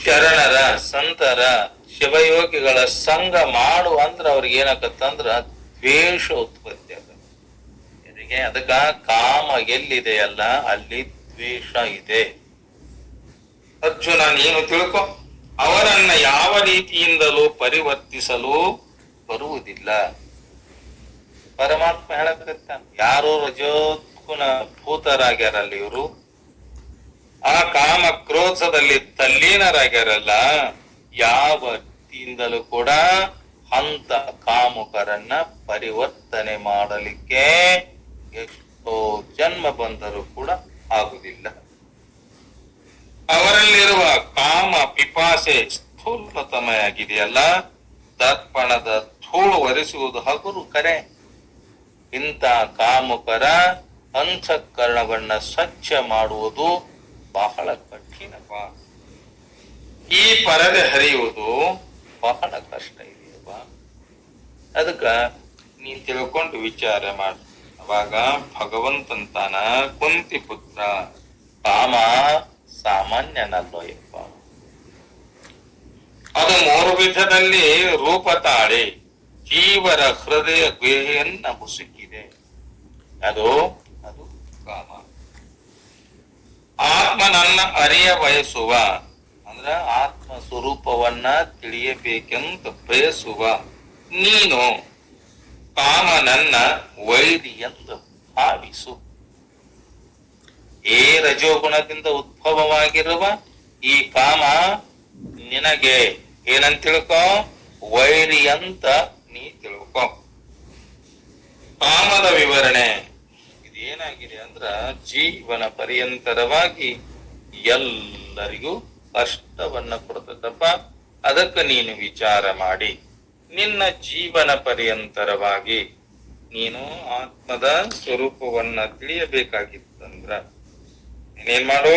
ಶರಣರ, ಸಂತರ, ಶಿವಯೋಗಿಗಳ ಸಂಘ ಮಾಡು ಅಂದ್ರ ಅವ್ರಿಗೆ ಏನಾಗತ್ತಂದ್ರ ದ್ವೇಷ ಉತ್ಪತ್ತಿ ಆಗತ್ತೆ. ಅದಕ್ಕ ಕಾಮ ಎಲ್ಲಿದೆಯಲ್ಲ ಅಲ್ಲಿ ದ್ವೇಷ ಇದೆ. ಅರ್ಜುನ, ನೀನು ತಿಳ್ಕೊ, ಅವರನ್ನ ಯಾವ ರೀತಿಯಿಂದಲೂ ಪರಿವರ್ತಿಸಲು ಬರುವುದಿಲ್ಲ. ಪರಮಾತ್ಮ ಹೇಳಕತ್ತಾನ, ಯಾರು ರಜೋತ್ಗುಣ ಭೂತರಾಗ್ಯಾರಲ್ಲ ಇವರು, ಆ ಕಾಮ ಕ್ರೋಧದಲ್ಲಿ ತಲ್ಲೀನರಾಗ್ಯಾರಲ್ಲ, ಯಾವ ರೀತಿಯಿಂದಲೂ ಕೂಡ ಅಂತ ಕಾಮುಕರನ್ನ ಪರಿವರ್ತನೆ ಮಾಡಲಿಕ್ಕೆ ಎಷ್ಟೋ ಜನ್ಮ ಬಂದರೂ ಕೂಡ ಆಗುದಿಲ್ಲ. ಅವರಲ್ಲಿರುವ ಕಾಮ ಪಿಪಾಸೆ ಸ್ಥೂಲತಮೆಯಾಗಿದೆಯಲ್ಲ, ದರ್ಪಣದ ಧೂಳು ಒರೆಸುವುದು ಹಗುರು ಕರೆ. ಇಂಥ ಕಾಮುಕರ ಅಂತಃಕರಣವನ್ನ ಸ್ವಚ್ಛ ಮಾಡುವುದು ಬಹಳ ಕಠಿಣಪ್ಪ. ಈ ಪರದೆ ಹರಿಯುವುದು ಬಹಳ ಕಷ್ಟ ಇದೆಯಪ್ಪ. ಅದಕ್ಕ ನೀನ್ ತಿಳ್ಕೊಂಡು ವಿಚಾರ ಮಾಡ. ಅವಾಗ ಭಗವಂತಂತಾನ, ಕುಂತಿ ಪುತ್ರ, ಕಾಮ ಸಾಮಾನ್ಯನಲ್ಲೋ ಯಪ್ಪ. ಅದು 3 ವಿಧದಲ್ಲಿ ರೂಪ ತಾಳಿ ಜೀವರ ಹೃದಯ ಗುಹೆಯನ್ನ ಮುಸುಕಿದೆ. ಅದು ಕಾಮ. ಆತ್ಮನನ್ನ ಅರಿಯ ಬಯಸುವ ಅಂದ್ರ ಆತ್ಮ ಸ್ವರೂಪವನ್ನ ತಿಳಿಯಬೇಕೆಂತ ಬಯಸುವ ನೀನು ಕಾಮನನ್ನ ವೈರಿ ಎಂದು ಭಾವಿಸು. ರಜೋಗುಣದಿಂದ ಉದ್ಭವವಾಗಿರುವ ಈ ಕಾಮ ನಿನಗೆ ಏನಂತ ತಿಳ್ಕೊ? ವೈರಿ ಅಂತ ನೀ ತಿಳ್ಕೊ. ಕಾಮದ ವಿವರಣೆ ಇದೇನಾಗಿದೆ ಅಂದ್ರ ಅಂದ್ರ ಜೀವನ ಪರ್ಯಂತರವಾಗಿ ಎಲ್ಲರಿಗೂ ಕಷ್ಟವನ್ನ ಕೊಡ್ತದಪ್ಪ. ಅದಕ್ಕೆ ನೀನು ವಿಚಾರ ಮಾಡಿ ನಿನ್ನ ಜೀವನ ಪರ್ಯಂತರವಾಗಿ ನೀನು ಆತ್ಮದ ಸ್ವರೂಪವನ್ನ ತಿಳಿಯಬೇಕಾಗಿತ್ತಂದ್ರ ಏನ್ ಮಾಡು,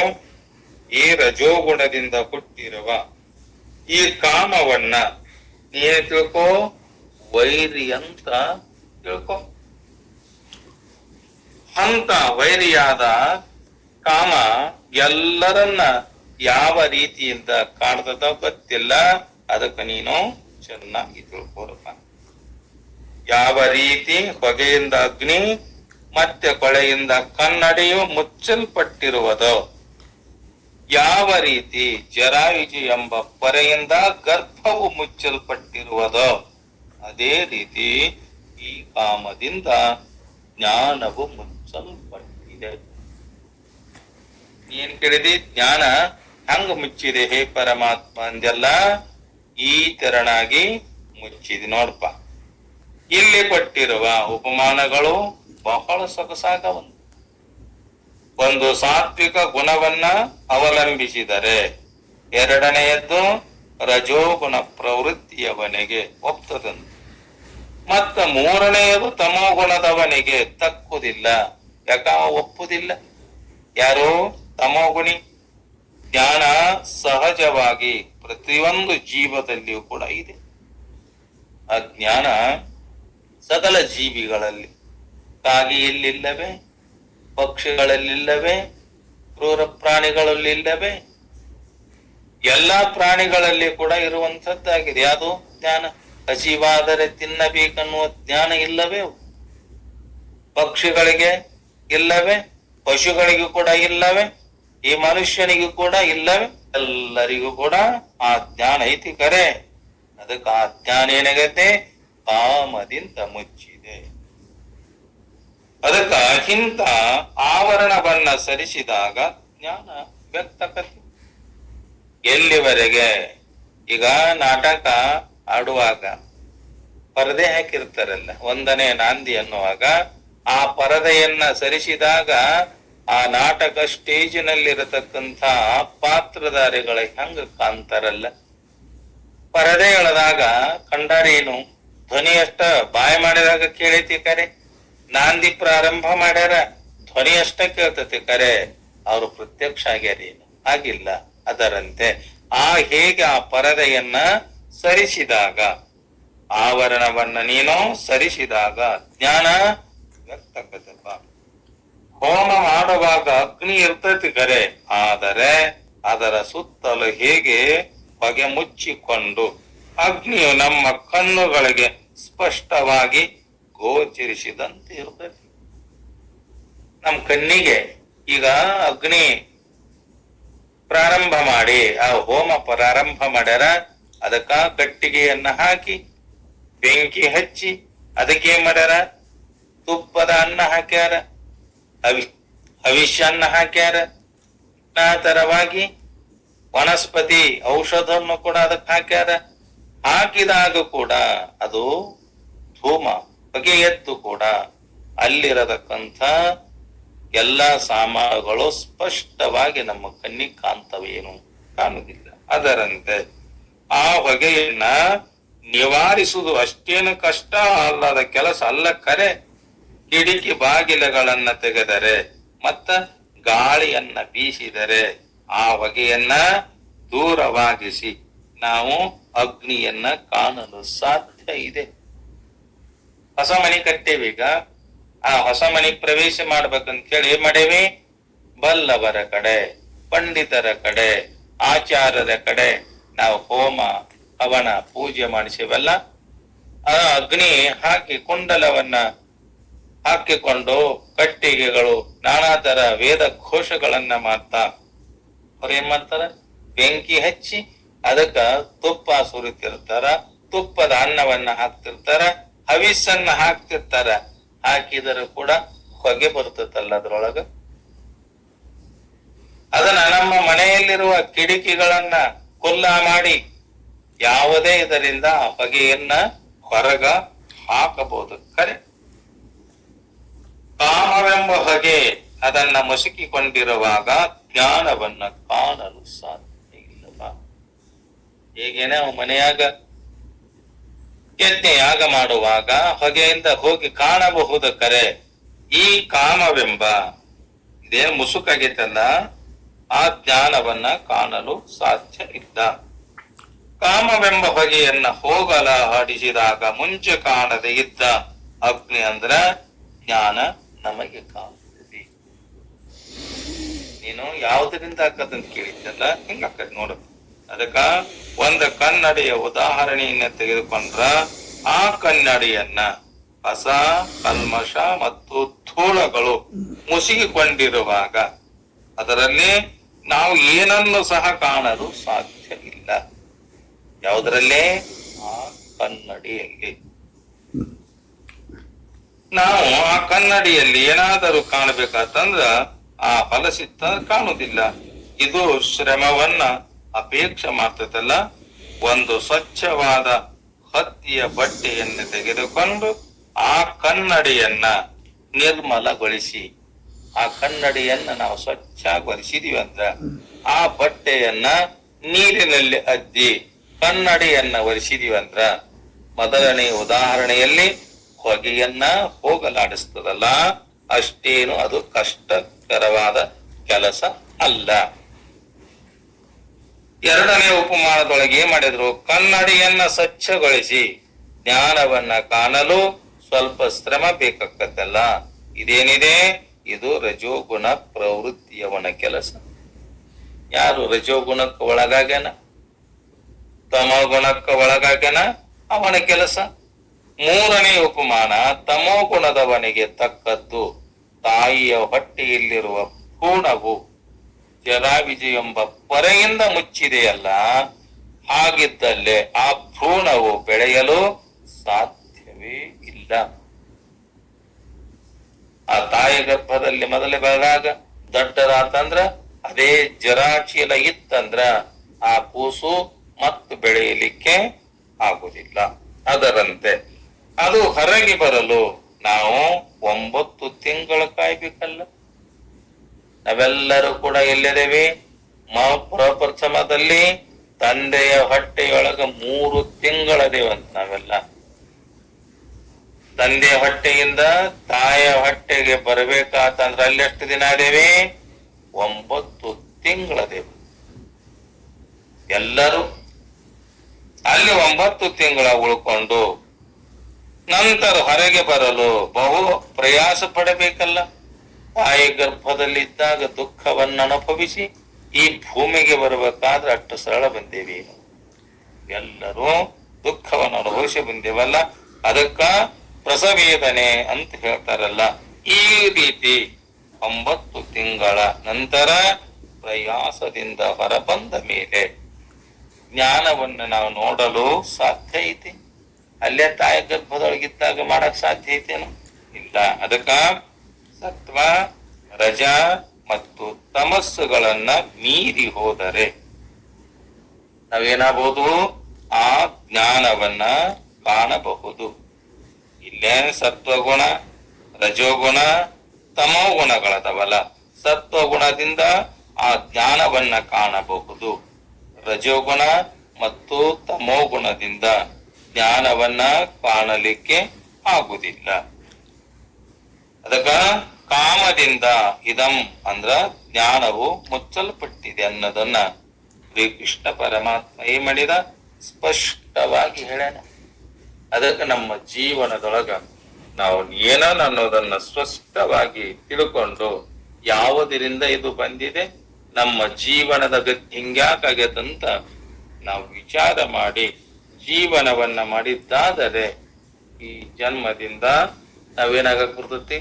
ಈ ರಜೋಗುಣದಿಂದ ಹುಟ್ಟಿರುವ ಈ ಕಾಮವನ್ನ ನೀನು ತಿಳ್ಕೋ, ವೈರಿ ಅಂತ ತಿಳ್ಕೊ. ಅಂತ ವೈರಿಯಾದ ಕಾಮ ಎಲ್ಲರನ್ನ ಯಾವ ರೀತಿಯಿಂದ ಕಾಣ್ತದ ಗೊತ್ತಿಲ್ಲ. ಅದಕ್ಕೆ ನೀನು ಚೆನ್ನಾಗಿ ತಿಳ್ಕೊರಪ್ಪ. ಯಾವ ರೀತಿ ಹೊಗೆಯಿಂದ ಅಗ್ನಿ ಮತ್ತೆ ಕೊಳೆಯಿಂದ ಕನ್ನಡಿಯು ಮುಚ್ಚಲ್ಪಟ್ಟಿರುವುದೋ, ಯಾವ ರೀತಿ ಜರಾಯುಜು ಎಂಬ ಪೊರೆಯಿಂದ ಗರ್ಭವು ಮುಚ್ಚಲ್ಪಟ್ಟಿರುವುದೋ, ಅದೇ ರೀತಿ ಈ ಕಾಮದಿಂದ ಜ್ಞಾನವು ಮುಚ್ಚಲ್ಪಟ್ಟಿದೆ. ಏನ್ ಕೇಳಿದಿ? ಜ್ಞಾನ ಹಂಗ ಮುಚ್ಚಿದೆ ಹೇ ಪರಮಾತ್ಮ ಅಂದೆಲ್ಲ, ಈ ತೆರನಾಗಿ ಮುಚ್ಚಿದೆ ನೋಡಪ್ಪ. ಇಲ್ಲಿ ಕೊಟ್ಟಿರುವ ಉಪಮಾನಗಳು ಬಹಳ ಸೊಗಸಾಗವಂತ. ಒಂದು ಸಾತ್ವಿಕ ಗುಣವನ್ನ ಅವಲಂಬಿಸಿದರೆ, ಎರಡನೆಯದ್ದು ರಜೋಗುಣ ಪ್ರವೃತ್ತಿಯವನಿಗೆ ಒಪ್ತದಂತೆ, ಮತ್ತ ಮೂರನೆಯದು ತಮೋಗುಣದವನಿಗೆ ತಕ್ಕುದಿಲ್ಲ. ಯಾಕ ಒಪ್ಪುದಿಲ್ಲ? ಯಾರು? ತಮೋಗುಣಿ. ಜ್ಞಾನ ಸಹಜವಾಗಿ ಪ್ರತಿಯೊಂದು ಜೀವದಲ್ಲಿಯೂ ಕೂಡ ಇದೆ. ಆ ಜ್ಞಾನ ಸಕಲ ಜೀವಿಗಳಲ್ಲಿ, ಕಾಗಿಯಲ್ಲಿಲ್ಲವೇ, ಪಕ್ಷಿಗಳಲ್ಲಿಲ್ಲವೇ, ಕ್ರೂರ ಪ್ರಾಣಿಗಳಲ್ಲಿಲ್ಲವೇ, ಎಲ್ಲಾ ಪ್ರಾಣಿಗಳಲ್ಲಿ ಕೂಡ ಇರುವಂತದ್ದಾಗಿದೆ. ಯಾವುದು? ಜ್ಞಾನ. ಹಸಿವಾದರೆ ತಿನ್ನಬೇಕನ್ನುವ ಜ್ಞಾನ ಇಲ್ಲವೇ? ಪಕ್ಷಿಗಳಿಗೆ ಇಲ್ಲವೇ? ಪಶುಗಳಿಗೂ ಕೂಡ ಇಲ್ಲವೇ? ಈ ಮನುಷ್ಯನಿಗೂ ಕೂಡ ಇಲ್ಲವೇ? ಎಲ್ಲರಿಗೂ ಕೂಡ ಆ ಜ್ಞಾನ ಐತಿ ಕರೆ. ಅದಕ್ಕೆ ಆ ಜ್ಞಾನ ಏನಾಗೈತೆ? ಕಾಮದಿಂದ ಮುಚ್ಚಿದೆ. ಅದಕ್ಕ ಇಂಥ ಆವರಣವನ್ನ ಸರಿಸಿದಾಗ ಜ್ಞಾನ ವ್ಯಕ್ತಕತೆ. ಎಲ್ಲಿವರೆಗೆ? ಈಗ ನಾಟಕ ಆಡುವಾಗ ಪರದೆ ಹಾಕಿರ್ತಾರಲ್ಲ, ಒಂದನೇ ನಾಂದಿ ಅನ್ನುವಾಗ ಆ ಪರದೆಯನ್ನ ಸರಿಸಿದಾಗ ಆ ನಾಟಕ ಸ್ಟೇಜಿನಲ್ಲಿರತಕ್ಕಂಥ ಪಾತ್ರಧಾರಿಗಳ ಹೆಂಗ ಕಾಣ್ತಾರಲ್ಲ. ಪರದೆ ಎಳೆದಾಗ ಕಂಡಾರೇನು? ಧ್ವನಿ ಅಷ್ಟ ಬಾಯಿ ಮಾಡಿದಾಗ ಕೇಳೈತಿ ಕರೆ. ನಾಂದಿ ಪ್ರಾರಂಭ ಮಾಡ್ಯಾರ, ಧ್ವನಿ ಅಷ್ಟ ಕೇಳ್ತತಿ ಕರೆ. ಅವರು ಪ್ರತ್ಯಕ್ಷ ಆಗ್ಯಾರೇನು? ಆಗಿಲ್ಲ. ಅದರಂತೆ ಹೇಗೆ ಆ ಪರದೆಯನ್ನ ಸರಿಸಿದಾಗ, ಆವರಣವನ್ನ ನೀನು ಸರಿಸಿದಾಗ ಜ್ಞಾನ ವ್ಯಕ್ತಕತೆಪ್ಪ. ಹೋಮ ಮಾಡುವಾಗ ಅಗ್ನಿ ಇರ್ತೈತಿ ಕರೆ, ಆದರೆ ಅದರ ಸುತ್ತಲೂ ಹೇಗೆ ಹೊಗೆ ಮುಚ್ಚಿಕೊಂಡು ಅಗ್ನಿಯು ನಮ್ಮ ಕಣ್ಣುಗಳಿಗೆ ಸ್ಪಷ್ಟವಾಗಿ ಗೋಚರಿಸಿದಂತೆ ಇರ್ತೈತಿ. ನಮ್ಮ ಕಣ್ಣಿಗೆ ಈಗ ಅಗ್ನಿ ಪ್ರಾರಂಭ ಮಾಡಿ ಆ ಹೋಮ ಪ್ರಾರಂಭ ಮಾಡ್ಯಾರ, ಅದಕ್ಕ ಕಟ್ಟಿಗೆಯನ್ನ ಹಾಕಿ ಬೆಂಕಿ ಹಚ್ಚಿ ಅದಕ್ಕೆ ಏನ್ ಮಾಡ್ಯಾರ? ತುಪ್ಪದ ಅನ್ನ ಹಾಕ್ಯಾರ, ಹವಿಷ್ಯನ್ನ ಹಾಕ್ಯಾರ. ತರವಾಗಿ ವನಸ್ಪತಿ ಔಷಧವನ್ನು ಕೂಡ ಅದಕ್ಕೆ ಹಾಕ್ಯಾರ. ಹಾಕಿದಾಗ ಕೂಡ ಅದು ಧೂಮ ಹೊಗೆ ಎದ್ದು ಕೂಡ ಅಲ್ಲಿರತಕ್ಕಂಥ ಎಲ್ಲಾ ಸಾಮಾನುಗಳು ಸ್ಪಷ್ಟವಾಗಿ ನಮ್ಮ ಕಣ್ಣಿಗೆ ಕಾಣ್ತವೇನು? ಕಾಣುವುದಿಲ್ಲ. ಅದರಂತೆ ಆ ಹೊಗೆಯನ್ನ ನಿವಾರಿಸುವುದು ಅಷ್ಟೇನು ಕಷ್ಟ ಅಲ್ಲದ ಕೆಲಸ ಅಲ್ಲ ಕರೆ. ಕಿಡಿಕಿ ಬಾಗಿಲುಗಳನ್ನ ತೆಗೆದರೆ ಮತ್ತ ಗಾಳಿಯನ್ನ ಬೀಸಿದರೆ ಆ ಹೊಗೆಯನ್ನ ದೂರವಾಗಿಸಿ ನಾವು ಅಗ್ನಿಯನ್ನ ಕಾಣಲು ಸಾಧ್ಯ ಇದೆ. ಹೊಸ ಮನೆ ಕಟ್ಟೇವೀಗ, ಆ ಹೊಸ ಮನೆ ಪ್ರವೇಶ ಮಾಡ್ಬೇಕಂತ ಹೇಳಿ ಏನ್ ಮಾಡೇವಿ? ಬಲ್ಲವರ ಕಡೆ, ಪಂಡಿತರ ಕಡೆ, ಆಚಾರ್ಯರ ಕಡೆ ನಾವು ಹೋಮ ಹವನ ಪೂಜೆ ಮಾಡಿಸಿವಲ್ಲ. ಆ ಅಗ್ನಿ ಹಾಕಿ ಕುಂಡಲವನ್ನ ಹಾಕಿಕೊಂಡು ಕಟ್ಟಿಗೆಗಳು ನಾನಾ ತರ ವೇದ ಘೋಷಗಳನ್ನ ಮಾಡ್ತಾ ಅವ್ರ ಏನ್ ಮಾಡ್ತಾರ? ಬೆಂಕಿ ಹಚ್ಚಿ ಅದಕ್ಕ ತುಪ್ಪ ಸುರಿತಿರ್ತಾರ, ತುಪ್ಪದ ಅನ್ನವನ್ನ ಹಾಕ್ತಿರ್ತಾರ, ಹವಿಸ್ಸನ್ನ ಹಾಕ್ತಿರ್ತಾರ. ಹಾಕಿದರೂ ಕೂಡ ಹೊಗೆ ಬರ್ತದಲ್ಲ ಅದ್ರೊಳಗ. ಅದನ್ನ ನಮ್ಮ ಮನೆಯಲ್ಲಿರುವ ಕಿಟಕಿಗಳನ್ನ ಕುಲ್ಲ ಮಾಡಿ ಯಾವುದೇ ಇದರಿಂದ ಹೊಗೆಯನ್ನ ಹೊರಗ ಹಾಕಬಹುದು. ಕರೆ ಕಾಮವೆಂಬ ಹೊಗೆ ಅದನ್ನ ಮುಸುಕಿಕೊಂಡಿರುವಾಗ ಜ್ಞಾನವನ್ನ ಕಾಣಲು ಸಾಧ್ಯ ಇಲ್ಲವ. ಹೇಗೆ ನಾವು ಮನೆಯಾಗ ಯಜ್ಞಯಾಗ ಮಾಡುವಾಗ ಹೊಗೆಯಿಂದ ಹೋಗಿ ಕಾಣಬಹುದು ಕರೆ, ಈ ಕಾಮವೆಂಬ ಇದೇನು ಮುಸುಕಾಗೈತಲ್ಲ ಆ ಜ್ಞಾನವನ್ನ ಕಾಣಲು ಸಾಧ್ಯ ಇಲ್ಲ. ಕಾಮವೆಂಬ ಹೊಗೆಯನ್ನ ಹೋಗಲ ಹಾಡಿಸಿದಾಗ ಮುಂಚೆ ಕಾಣದೆ ಇದ್ದ ಅಗ್ನಿ ಅಂದ್ರ ಜ್ಞಾನ ನಮಗೆ ಕಾಣುತ್ತದೆ. ನೀನು ಯಾವುದರಿಂದ ಆಕದಂತ ಕೇಳಿದ್ದಲ್ಲ, ಹಿಂಗ ಆಕತ್ ನೋಡು. ಅದಕ್ಕ ಒಂದು ಕನ್ನಡಿಯ ಉದಾಹರಣೆಯನ್ನ ತೆಗೆದುಕೊಂಡ್ರ ಆ ಕನ್ನಡಿಯನ್ನ ಕಸ, ಕಲ್ಮಶ ಮತ್ತು ಧೂಳಗಳು ಮುಸುಗಿಕೊಂಡಿರುವಾಗ ಅದರಲ್ಲಿ ನಾವು ಏನನ್ನು ಸಹ ಕಾಣಲು ಸಾಧ್ಯ ಇಲ್ಲ. ಯಾವುದರಲ್ಲಿ? ಆ ಕನ್ನಡಿಯಲ್ಲಿ. ನಾವು ಆ ಕನ್ನಡಿಯಲ್ಲಿ ಏನಾದರೂ ಕಾಣಬೇಕಾತಂದ್ರ ಆ ಫಲಸಿದ್ಧ ಕಾಣುವುದಿಲ್ಲ. ಇದು ಶ್ರಮವನ್ನ ಅಪೇಕ್ಷೆ ಮಾಡ್ತದಲ್ಲ. ಒಂದು ಸ್ವಚ್ಛವಾದ ಹತ್ತಿಯ ಬಟ್ಟೆಯನ್ನು ತೆಗೆದುಕೊಂಡು ಆ ಕನ್ನಡಿಯನ್ನ ನಿರ್ಮಲಗೊಳಿಸಿ, ಆ ಕನ್ನಡಿಯನ್ನ ನಾವು ಸ್ವಚ್ಛವಾಗಿ ಒರೆಸಿದೀವಿ ಅಂದ್ರ ಆ ಬಟ್ಟೆಯನ್ನ ನೀರಿನಲ್ಲಿ ಅದ್ದಿ ಕನ್ನಡಿಯನ್ನ ಒರೆಸಿದೀವಿ ಅಂದ್ರ ಮೊದಲನೇ ಉದಾಹರಣೆಯಲ್ಲಿ ಹೊಗೆಯನ್ನ ಹೋಗಲಾಡಿಸ್ತದಲ್ಲ, ಅಷ್ಟೇನು ಅದು ಕಷ್ಟಕರವಾದ ಕೆಲಸ ಅಲ್ಲ. ಎರಡನೇ ಉಪಮಾನದೊಳಗೆ ಏನ್ ಮಾಡಿದ್ರು? ಕನ್ನಡಿಯನ್ನ ಸ್ವಚ್ಛಗೊಳಿಸಿ ಜ್ಞಾನವನ್ನ ಕಾಣಲು ಸ್ವಲ್ಪ ಶ್ರಮ ಬೇಕಾಗತ್ತಲ್ಲ. ಇದೇನಿದೆ? ಇದು ರಜೋಗುಣ ಪ್ರವೃತ್ತಿಯವನ ಕೆಲಸ. ಯಾರು ರಜೋಗುಣಕ್ಕೆ ಒಳಗಾಗ್ಯಾನ, ತಮೋ ಗುಣಕ್ಕೆ ಒಳಗಾಗ್ಯಾನ, ಅವನ ಕೆಲಸ. ಮೂರನೇ ಉಪಮಾನ ತಮೋ ಗುಣದವನಿಗೆ ತಕ್ಕದ್ದು ತಾಯಿಯ ಹೊಟ್ಟೆಯಲ್ಲಿರುವ ಭ್ರೂಣವು ಜರಾವಿಜಯ ಎಂಬ ಪೊರೆಯಿಂದ ಮುಚ್ಚಿದೆಯಲ್ಲ, ಹಾಗಿದ್ದಲ್ಲೇ ಆ ಭ್ರೂಣವು ಬೆಳೆಯಲು ಸಾಧ್ಯವೇ ಇಲ್ಲ. ಆ ತಾಯಿ ಗರ್ಭದಲ್ಲಿ ಮೊದಲೇ ಬೆಳೆದಾಗ ದೊಡ್ಡದಾತಂದ್ರ ಅದೇ ಜರಾಚೀಲ ಇತ್ತಂದ್ರ ಆ ಕೂಸು ಮತ್ತು ಬೆಳೆಯಲಿಕ್ಕೆ ಆಗುದಿಲ್ಲ. ಅದರಂತೆ ಅದು ಹೊರಗೆ ಬರಲು ನಾವು 9 ತಿಂಗಳು ಕಾಯ್ಬೇಕಲ್ಲ. ನಾವೆಲ್ಲರೂ ಕೂಡ ಎಲ್ಲಿದ್ದೇವೆ? ಪ್ರಪ್ರಥಮದಲ್ಲಿ ತಂದೆಯ ಹೊಟ್ಟೆಯೊಳಗ 3 ತಿಂಗಳದೇವಂತ ನಾವೆಲ್ಲ. ತಂದೆಯ ಹೊಟ್ಟೆಯಿಂದ ತಾಯಿಯ ಹೊಟ್ಟೆಗೆ ಬರ್ಬೇಕಾತಂದ್ರ ಅಲ್ಲಿ ಎಷ್ಟು ದಿನ ಅದೇವಿ? 9 ತಿಂಗಳದೇವು ಎಲ್ಲರೂ. ಅಲ್ಲಿ 9 ತಿಂಗಳ ಉಳ್ಕೊಂಡು ನಂತರ ಹೊರಗೆ ಬರಲು ಬಹು ಪ್ರಯಾಸ ಪಡಬೇಕಲ್ಲ. ತಾಯಿ ಗರ್ಭದಲ್ಲಿದ್ದಾಗ ದುಃಖವನ್ನು ಅನುಭವಿಸಿ ಈ ಭೂಮಿಗೆ ಬರಬೇಕಾದ್ರೆ ಅಷ್ಟು ಸರಳ ಬಂದೇವಿ. ಎಲ್ಲರೂ ದುಃಖವನ್ನು ಅನುಭವಿಸಿ ಬಂದೇವಲ್ಲ, ಅದಕ್ಕ ಪ್ರಸವೇದನೆ ಅಂತ ಹೇಳ್ತಾರಲ್ಲ. ಈ ರೀತಿ 9 ತಿಂಗಳ ನಂತರ ಪ್ರಯಾಸದಿಂದ ಹೊರಬಂದ ಮೇಲೆ ಜ್ಞಾನವನ್ನು ನಾವು ನೋಡಲು ಸಾಧ್ಯ ಐತಿ. ಅಲ್ಲೇ ತಾಯಿ ಗರ್ಭದೊಳಗಿದ್ದಾಗ ಮಾಡಕ್ ಸಾಧ್ಯ ಐತೇನು? ಇಲ್ಲ. ಅದಕ್ಕ ಸತ್ವ, ರಜ ಮತ್ತು ತಮಸ್ಸುಗಳನ್ನ ಮೀರಿ ಹೋದರೆ ನಾವೇನಾಗಬಹುದು? ಆ ಜ್ಞಾನವನ್ನ ಕಾಣಬಹುದು. ಇಲ್ಲೇ ಸತ್ವಗುಣ, ರಜೋಗುಣ, ತಮೋ ಗುಣಗಳದವಲ್ಲ. ಸತ್ವಗುಣದಿಂದ ಆ ಜ್ಞಾನವನ್ನ ಕಾಣಬಹುದು. ರಜೋಗುಣ ಮತ್ತು ತಮೋ ಗುಣದಿಂದ ಜ್ಞಾನವನ್ನ ಕಾಣಲಿಕ್ಕೆ ಆಗುದಿಲ್ಲ. ಅದಕ್ಕ ಕಾಮದಿಂದ ಇದಂ ಅಂದ್ರ ಜ್ಞಾನವು ಮುಚ್ಚಲ್ಪಟ್ಟಿದೆ ಅನ್ನೋದನ್ನ ಶ್ರೀಕೃಷ್ಣ ಪರಮಾತ್ಮ ಏನ್ ಮಾಡಿದ? ಸ್ಪಷ್ಟವಾಗಿ ಹೇಳ್ಯಾನ. ಅದಕ್ಕೆ ನಮ್ಮ ಜೀವನದೊಳಗ ನಾವು ಏನನ್ನ ಅನ್ನೋದನ್ನ ಸ್ಪಷ್ಟವಾಗಿ ತಿಳ್ಕೊಂಡು ಯಾವುದರಿಂದ ಇದು ಬಂದಿದೆ, ನಮ್ಮ ಜೀವನದ ಗತಿ ಹಿಂಗ್ಯಾಕಾಗ್ಯದಂತ ನಾವು ವಿಚಾರ ಮಾಡಿ ಜೀವನವನ್ನ ಮಾಡಿದ್ದಾದರೆ ಈ ಜನ್ಮದಿಂದ ನಾವೇನಾಗಕ್ ಬರ್ತತಿ?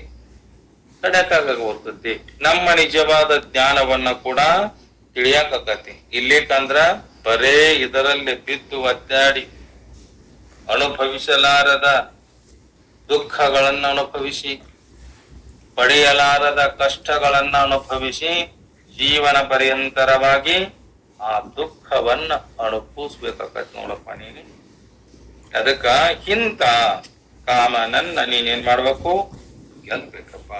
ತಡೆಯಕ್ಕಾಗಕ್ ಬರ್ತತಿ. ನಮ್ಮ ನಿಜವಾದ ಜ್ಞಾನವನ್ನ ಕೂಡ ತಿಳಿಯಾಕತಿ. ಇಲ್ಲಿಕಂದ್ರ ಬರೇ ಇದರಲ್ಲಿ ಬಿದ್ದು ಒದ್ದಾಡಿ ಅನುಭವಿಸಲಾರದ ದುಃಖಗಳನ್ನ ಅನುಭವಿಸಿ, ಪಡೆಯಲಾರದ ಕಷ್ಟಗಳನ್ನ ಅನುಭವಿಸಿ ಜೀವನ ಪರ್ಯಂತರವಾಗಿ ಆ ದುಃಖವನ್ನ ಅನುಭವಿಸ್ಬೇಕಾಗತ್ ನೋಡಪ್ಪ ನೀನು. ಅದಕ್ಕ ಇಂತ ಕಾಮನನ್ನ ನೀನೇನ್ ಮಾಡ್ಬೇಕು? ಗೆಲ್ಬೇಕಪ್ಪ.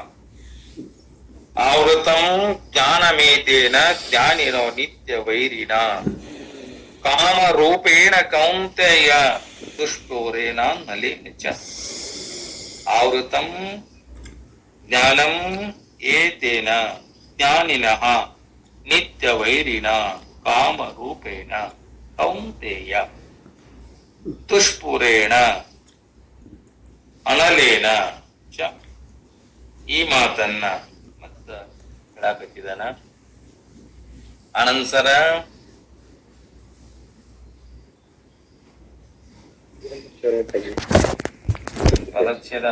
ಆವೃತಂ ಜ್ಞಾನಮೇತೇನ ಜ್ಞಾನಿನೋ ನಿತ್ಯ ವೈರಿಣ ಕಾಮ ರೂಪೇಣ ಕೌಂತೆಯ ದುಷ್ಟೋರೇನ ನಲಿನ ಚ. ಆವೃತಂ ಜ್ಞಾನಂ ಏತೇನ ಜ್ಞಾನಿನಃ ನಿತ್ಯ ವೈರಿಣ ಕಾಮ ರೂಪೇಣ ಕೌಂತೆಯ ದುಷ್ಪುರೇಣ ಅನಲೇನ ಚ. ಈ ಮಾತನ್ನ ಮತ್ತ ಹೇಳಾಕತ್ತಿದಾನ. ಅನಂತರ ಪದಚ್ಛೇದ